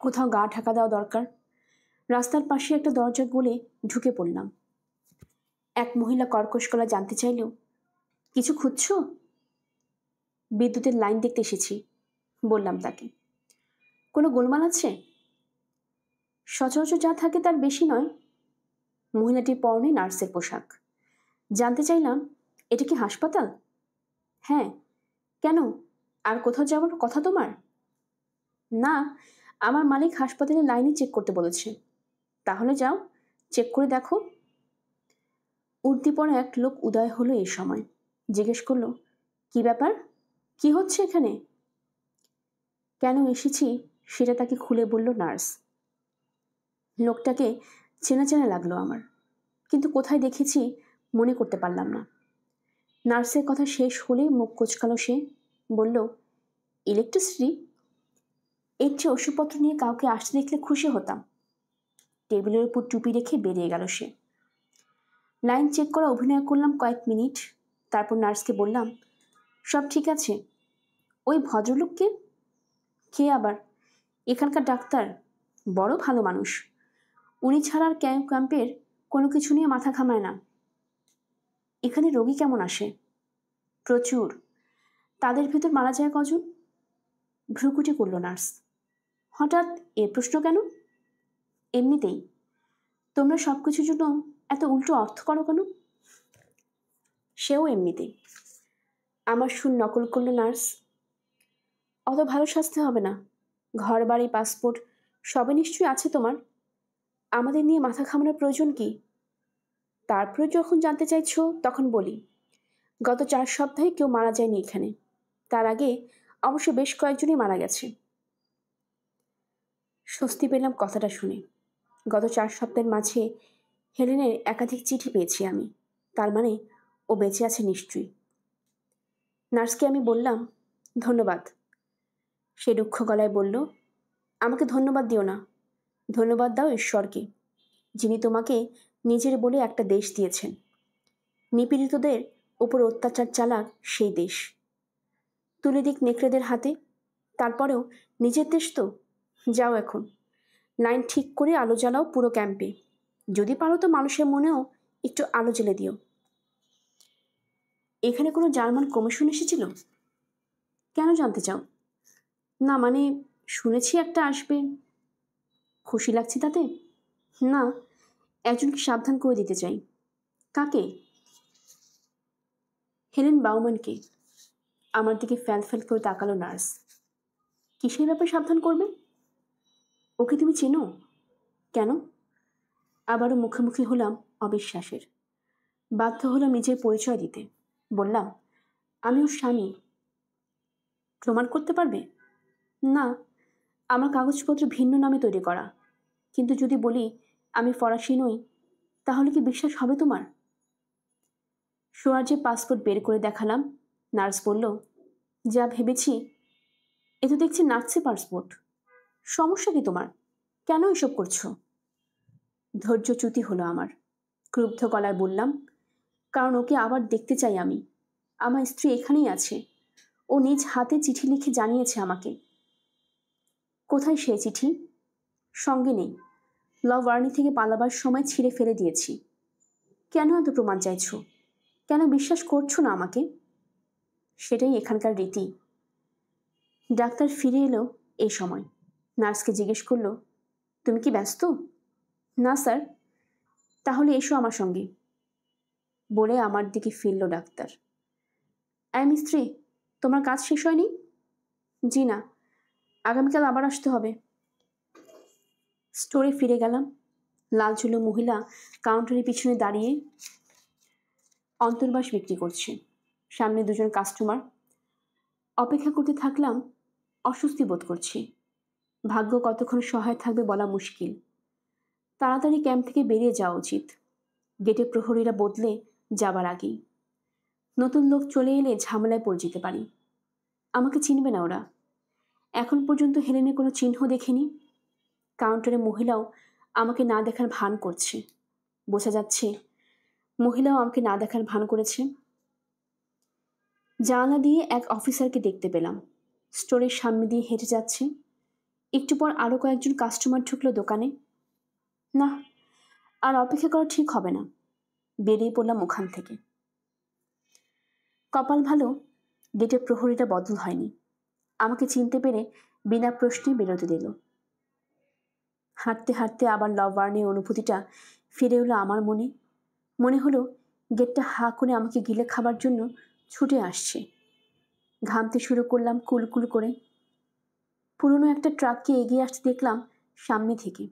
কোথাও গা ঢাকা দেওয়া দরকার। রাস্তার পাশে একটা দরজা গলে ঢুকে পড়লাম। এক মহিলা কর্কশ গলা জানতে চাইল, কিছু খুঁজছো? বিদ্যুতের লাইন দেখতে এসেছি, বললাম তাকে। কোনো গোলমাল আছে? সচরাচর যা থাকে তার বেশি নয়। মহিলাটির পরনে নার্সের পোশাক। জানতে চাইলাম, এটা কি হাসপাতাল? হ্যাঁ। কেন, আর কোথাও যাওয়ার কথা তোমার? না, আমার মালিক হাসপাতালে লাইনে চেক করতে বলেছে। তাহলে যাও, চেক করে দেখো। উর্দিপড়া এক লোক উদয় হলো এই সময়। জিজ্ঞেস করলো, কি ব্যাপার, কি হচ্ছে এখানে? কেন এসেছি সেটা তাকে খুলে বলল নার্স। লোকটাকে চেনা চেনা লাগলো আমার, কিন্তু কোথায় দেখেছি মনে করতে পারলাম না। নার্সের কথা শেষ হলেই মুখ কোচকালো সে। বলল, ইলেকট্রিসিটি? এর চেয়ে ওষুধপত্র নিয়ে কাউকে আসতে দেখলে খুশি হতাম। টেবিলের উপর টুপি রেখে বেরিয়ে গেল সে। লাইন চেক করা অভিনয় করলাম কয়েক মিনিট। তারপর নার্সকে বললাম, সব ঠিক আছে। ওই ভদ্রলোককে? কে আবার? এখানকার ডাক্তার, বড় ভালো মানুষ। উনি ছাড়া আর ক্যাম্পের কোনো কিছু নিয়ে মাথা ঘামায় না। এখানে রোগী কেমন আসে? প্রচুর। তাদের ভেতর মারা যায় কজন? ভ্রুকুটি করল নার্স। হঠাৎ এ প্রশ্ন কেন? এমনিতেই। তোমরা সব কিছুর জন্য এত উল্টো অর্থ করো কেন? সেও এমনিতেই। আমার সুর নকল করল নার্স। অত ভালো সাজতে হবে না। ঘর বাড়ি পাসপোর্ট সবে নিশ্চয়ই আছে তোমার। আমাদের নিয়ে মাথা ঘামানোর প্রয়োজন কি? তারপরে যখন জানতে চাইছো তখন বলি, গত 4 সপ্তাহে কেউ মারা যায়নি এখানে। তার আগে অবশ্য বেশ কয়েকজনই মারা গেছে। স্বস্তি পেলাম কথাটা শুনে। গত 4 সপ্তাহের মাঝে হেলেনের একাধিক চিঠি পেয়েছি আমি। তার মানে ও বেঁচে আছে নিশ্চয়ই। নার্সকে আমি বললাম, ধন্যবাদ। সে দুঃখ গলায় বলল, আমাকে ধন্যবাদ দিও না, ধন্যবাদ দাও ঈশ্বরকে, যিনি তোমাকে নিজের বলে একটা দেশ দিয়েছেন। নিপীড়িতদের ওপর অত্যাচার চালাক সেই দেশ। তুলে দিক নেকড়েদের হাতে। তারপরেও নিজের দেশ তো। যাও এখন, লাইন ঠিক করে আলো জ্বালাও পুরো ক্যাম্পে। যদি পারো তো মানুষের মনেও একটু আলো জ্বেলে দিও। এখানে কোনো জার্মান কমিশন এসেছিল? কেন জানতে চাও? না মানে, শুনেছি একটা আসবে। খুশি লাগছে তাতে? না, একজনকে সাবধান করে দিতে চাই। কাকে? হেলেন বাউম্যানকে। আমার দিকে ফ্যাল ফ্যাল করে তাকালো নার্স। কিসের ব্যাপারে সাবধান করবে? ওকে তুমি চেনো? কেন? আবারও মুখোমুখি হলাম অবিশ্বাসের। বাধ্য হলাম নিজের পরিচয় দিতে। বললাম, আমি ওর স্বামী। প্রমাণ করতে পারবে? না, আমার কাগজপত্র ভিন্ন নামে তৈরি করা। কিন্তু যদি বলি আমি ফরাসি নই, তাহলে কি বিশ্বাস হবে তোমার? সোয়ার্জে পাসপোর্ট বের করে দেখালাম। নার্স বলল, যা ভেবেছি। এ তো দেখছি নাচছে পাসপোর্ট। সমস্যা কি তোমার? কেন এসব করছো? ধৈর্যচ্যুতি হলো আমার। ক্রুব্ধ গলায় বললাম, কারণ ওকে আবার দেখতে চাই আমি। আমার স্ত্রী এখানেই আছে। ও নিজ হাতে চিঠি লিখে জানিয়েছে আমাকে। কোথায় সে চিঠি? সঙ্গে নেই। ল ভার্নি থেকে পালাবার সময় ছিঁড়ে ফেলে দিয়েছি। কেন এত প্রমাণ চাইছো? কেন বিশ্বাস করছো না আমাকে? সেটাই এখানকার রীতি। ডাক্তার ফিরে এলো এই সময়। নার্সকে জিজ্ঞেস করলো, তুমি কি ব্যস্ত? না স্যার। তাহলে এসো আমার সঙ্গে, বলে আমার দিকে ফিরল ডাক্তার। মিস্ত্রি, তোমার কাজ শেষ হয়নি? জি না, আগামীকাল আবার আসতে হবে। স্টোরে ফিরে গেলাম। লাল চুলো মহিলা কাউন্টারের পিছনে দাঁড়িয়ে অন্তর্বাস বিক্রি করছে। সামনে দুজন কাস্টমার। অপেক্ষা করতে থাকলাম। অস্বস্তি বোধ করছি। ভাগ্য কতক্ষণ সহায় থাকবে বলা মুশকিল। তাড়াতাড়ি ক্যাম্প থেকে বেরিয়ে যাওয়া উচিত, গেটে প্রহরীরা বদলে যাবার আগেই। নতুন লোক চলে এলে ঝামেলায় পড়ে যেতে পারি। আমাকে চিনবে না ওরা। এখন পর্যন্ত হেলেনের কোনো চিহ্ন দেখেনি। কাউন্টারে মহিলাও আমাকে না দেখার ভান করছে। বোঝা যাচ্ছে মহিলাও আমাকে না দেখার ভান করেছে। জানালা দিয়ে এক অফিসারকে দেখতে পেলাম। স্টোরের সামনে দিয়ে হেঁটে যাচ্ছে। একটু পর আরও কয়েকজন কাস্টমার ঢুকলো দোকানে। না, আর অপেক্ষা করা ঠিক হবে না। বেরিয়ে পড়লাম ওখান থেকে। কপাল ভালো, গেটের প্রহরীটা বদল হয়নি। আমাকে চিনতে পেরে বিনা প্রশ্নে বেরোতে দিল। হাঁটতে হাঁটতে আবার ল ভার্নের অনুভূতিটা ফিরে এলো আমার মনে। মনে হলো গেটটা হা করে আমাকে গিলে খাবার জন্য ছুটে আসছে। ঘামতে শুরু করলাম কুলকুল করে। পুরনো একটা ট্রাককে এগিয়ে আসতে দেখলাম সামনে থেকে।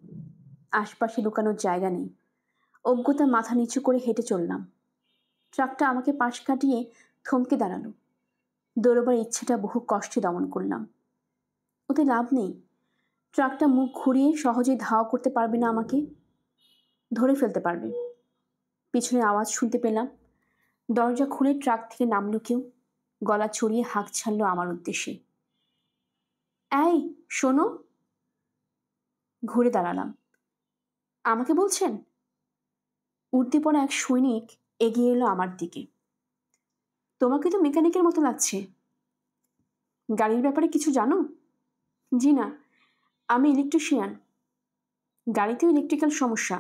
আশপাশে লুকানোর জায়গা নেই। অজ্ঞতা মাথা নিচু করে হেঁটে চললাম। ট্রাকটা আমাকে পাশ কাটিয়ে থমকে দাঁড়ালো। দৌড়বার ইচ্ছেটা বহু কষ্টে দমন করলাম। ওতে লাভ নেই। ট্রাকটা মুখ ঘুরিয়ে সহজেই ধাওয়া করতে পারবে না আমাকে। ধরে ফেলতে পারবে। পিছনে আওয়াজ শুনতে পেলাম। দরজা খুলে ট্রাক থেকে নামলো কেউ। গলা ছড়িয়ে হাঁক ছাড়লো আমার উদ্দেশ্যে। এই শোনো। ঘুরে দাঁড়ালাম। আমাকে বলছেন? উদ্দীপনা এক সৈনিক এগিয়ে এলো আমার দিকে। তোমাকে তো মেকানিকের মতো লাগছে। গাড়ির ব্যাপারে কিছু জানো? জি না, আমি ইলেকট্রিশিয়ান। গাড়িতেও ইলেকট্রিক্যাল সমস্যা।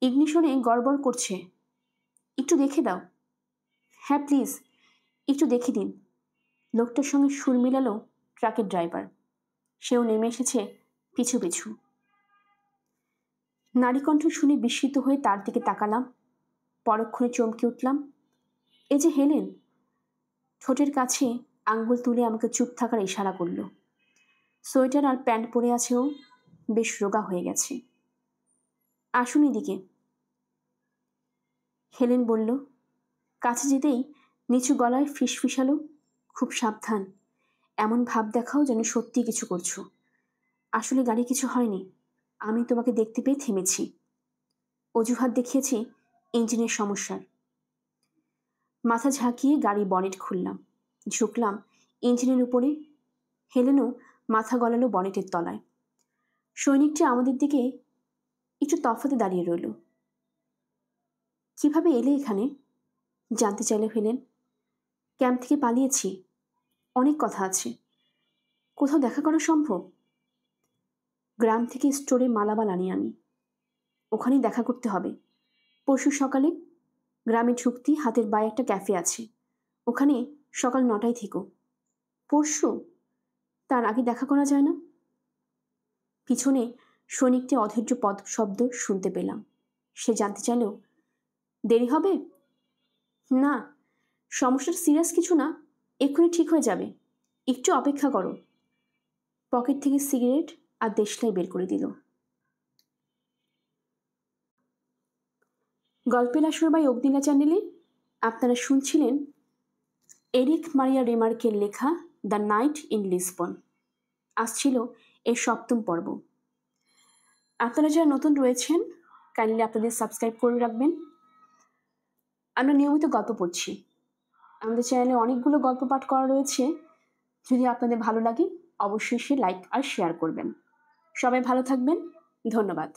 ইগনিশনে গড়বড় করছে। একটু দেখে দাও। হ্যাঁ প্লিজ, একটু দেখে দিন। লোকটার সঙ্গে সুর মিলালো ট্রাকের ড্রাইভার। সেও নেমে এসেছে পিছু পিছু। নারীকণ্ঠ শুনে বিস্মিত হয়ে তার দিকে তাকালাম। পরক্ষণে চমকে উঠলাম। এ যে হেলেন। ঠোঁটের কাছে আঙ্গুল তুলে আমাকে চুপ থাকার ইশারা করল। সোয়েটার আর প্যান্ট পরে আছে ও। বেশ রোগা হয়ে গেছে। আসুন এদিকে, হেলেন বলল। কাছে যেতেই নিচু গলায় ফিসফিসালো, খুব সাবধান, এমন ভাব দেখাও যেন সত্যি কিছু করছো। আসলে গাড়ি কিছু হয়নি, আমি তোমাকে দেখতে পেয়ে থেমেছি। অজুহাত দেখিয়েছি ইঞ্জিনের সমস্যার। মাথা ঝাঁকিয়ে গাড়ি বনেট খুললাম, ঝুঁকলাম ইঞ্জিনের উপরে। হেলেনও মাথা গলালো বনেটের তলায়। সৈনিকটি আমাদের দিকে একটু তফাতে দাঁড়িয়ে রইল। কিভাবে এলে এখানে? জানতে চাইল হেলেন। ক্যাম্প থেকে পালিয়েছি, অনেক কথা আছে। কোথাও দেখা করা সম্ভব? গ্রাম থেকে স্টোরে মালামাল আনি আমি, ওখানেই দেখা করতে হবে। পরশু সকালে গ্রামে ঢুকতি হাতের বায়ে একটা ক্যাফে আছে, ওখানে সকাল 9টায় থেকো। পরশু? তার আগে দেখা করা যায় না? পিছনে সৈনিকটি অধৈর্য পদ শব্দ শুনতে পেলাম। সে জানতে চাইল, দেরি হবে? না, সমস্যাটা সিরিয়াস কিছু না, এক্ষুনি ঠিক হয়ে যাবে, একটু অপেক্ষা করো। পকেট থেকে সিগারেট আর দেশলাই বের করে দিল। গল্পের আসর বাই অগ্নিলা চ্যানেলে আপনারা শুনছিলেন এরিক মারিয়া রেমার্কের লেখা দ্য নাইট ইন লিসবন। আসছিল এর 7ম পর্ব। আপনারা যারা নতুন রয়েছেন কাইন্ডলি আপনাদের সাবস্ক্রাইব করে রাখবেন। আমরা নিয়মিত গল্প পড়ছি, আমাদের চ্যানেলে অনেকগুলো গল্প পাঠ করা রয়েছে। যদি আপনাদের ভালো লাগে অবশ্যই সে লাইক আর শেয়ার করবেন। সবাই ভালো থাকবেন, ধন্যবাদ।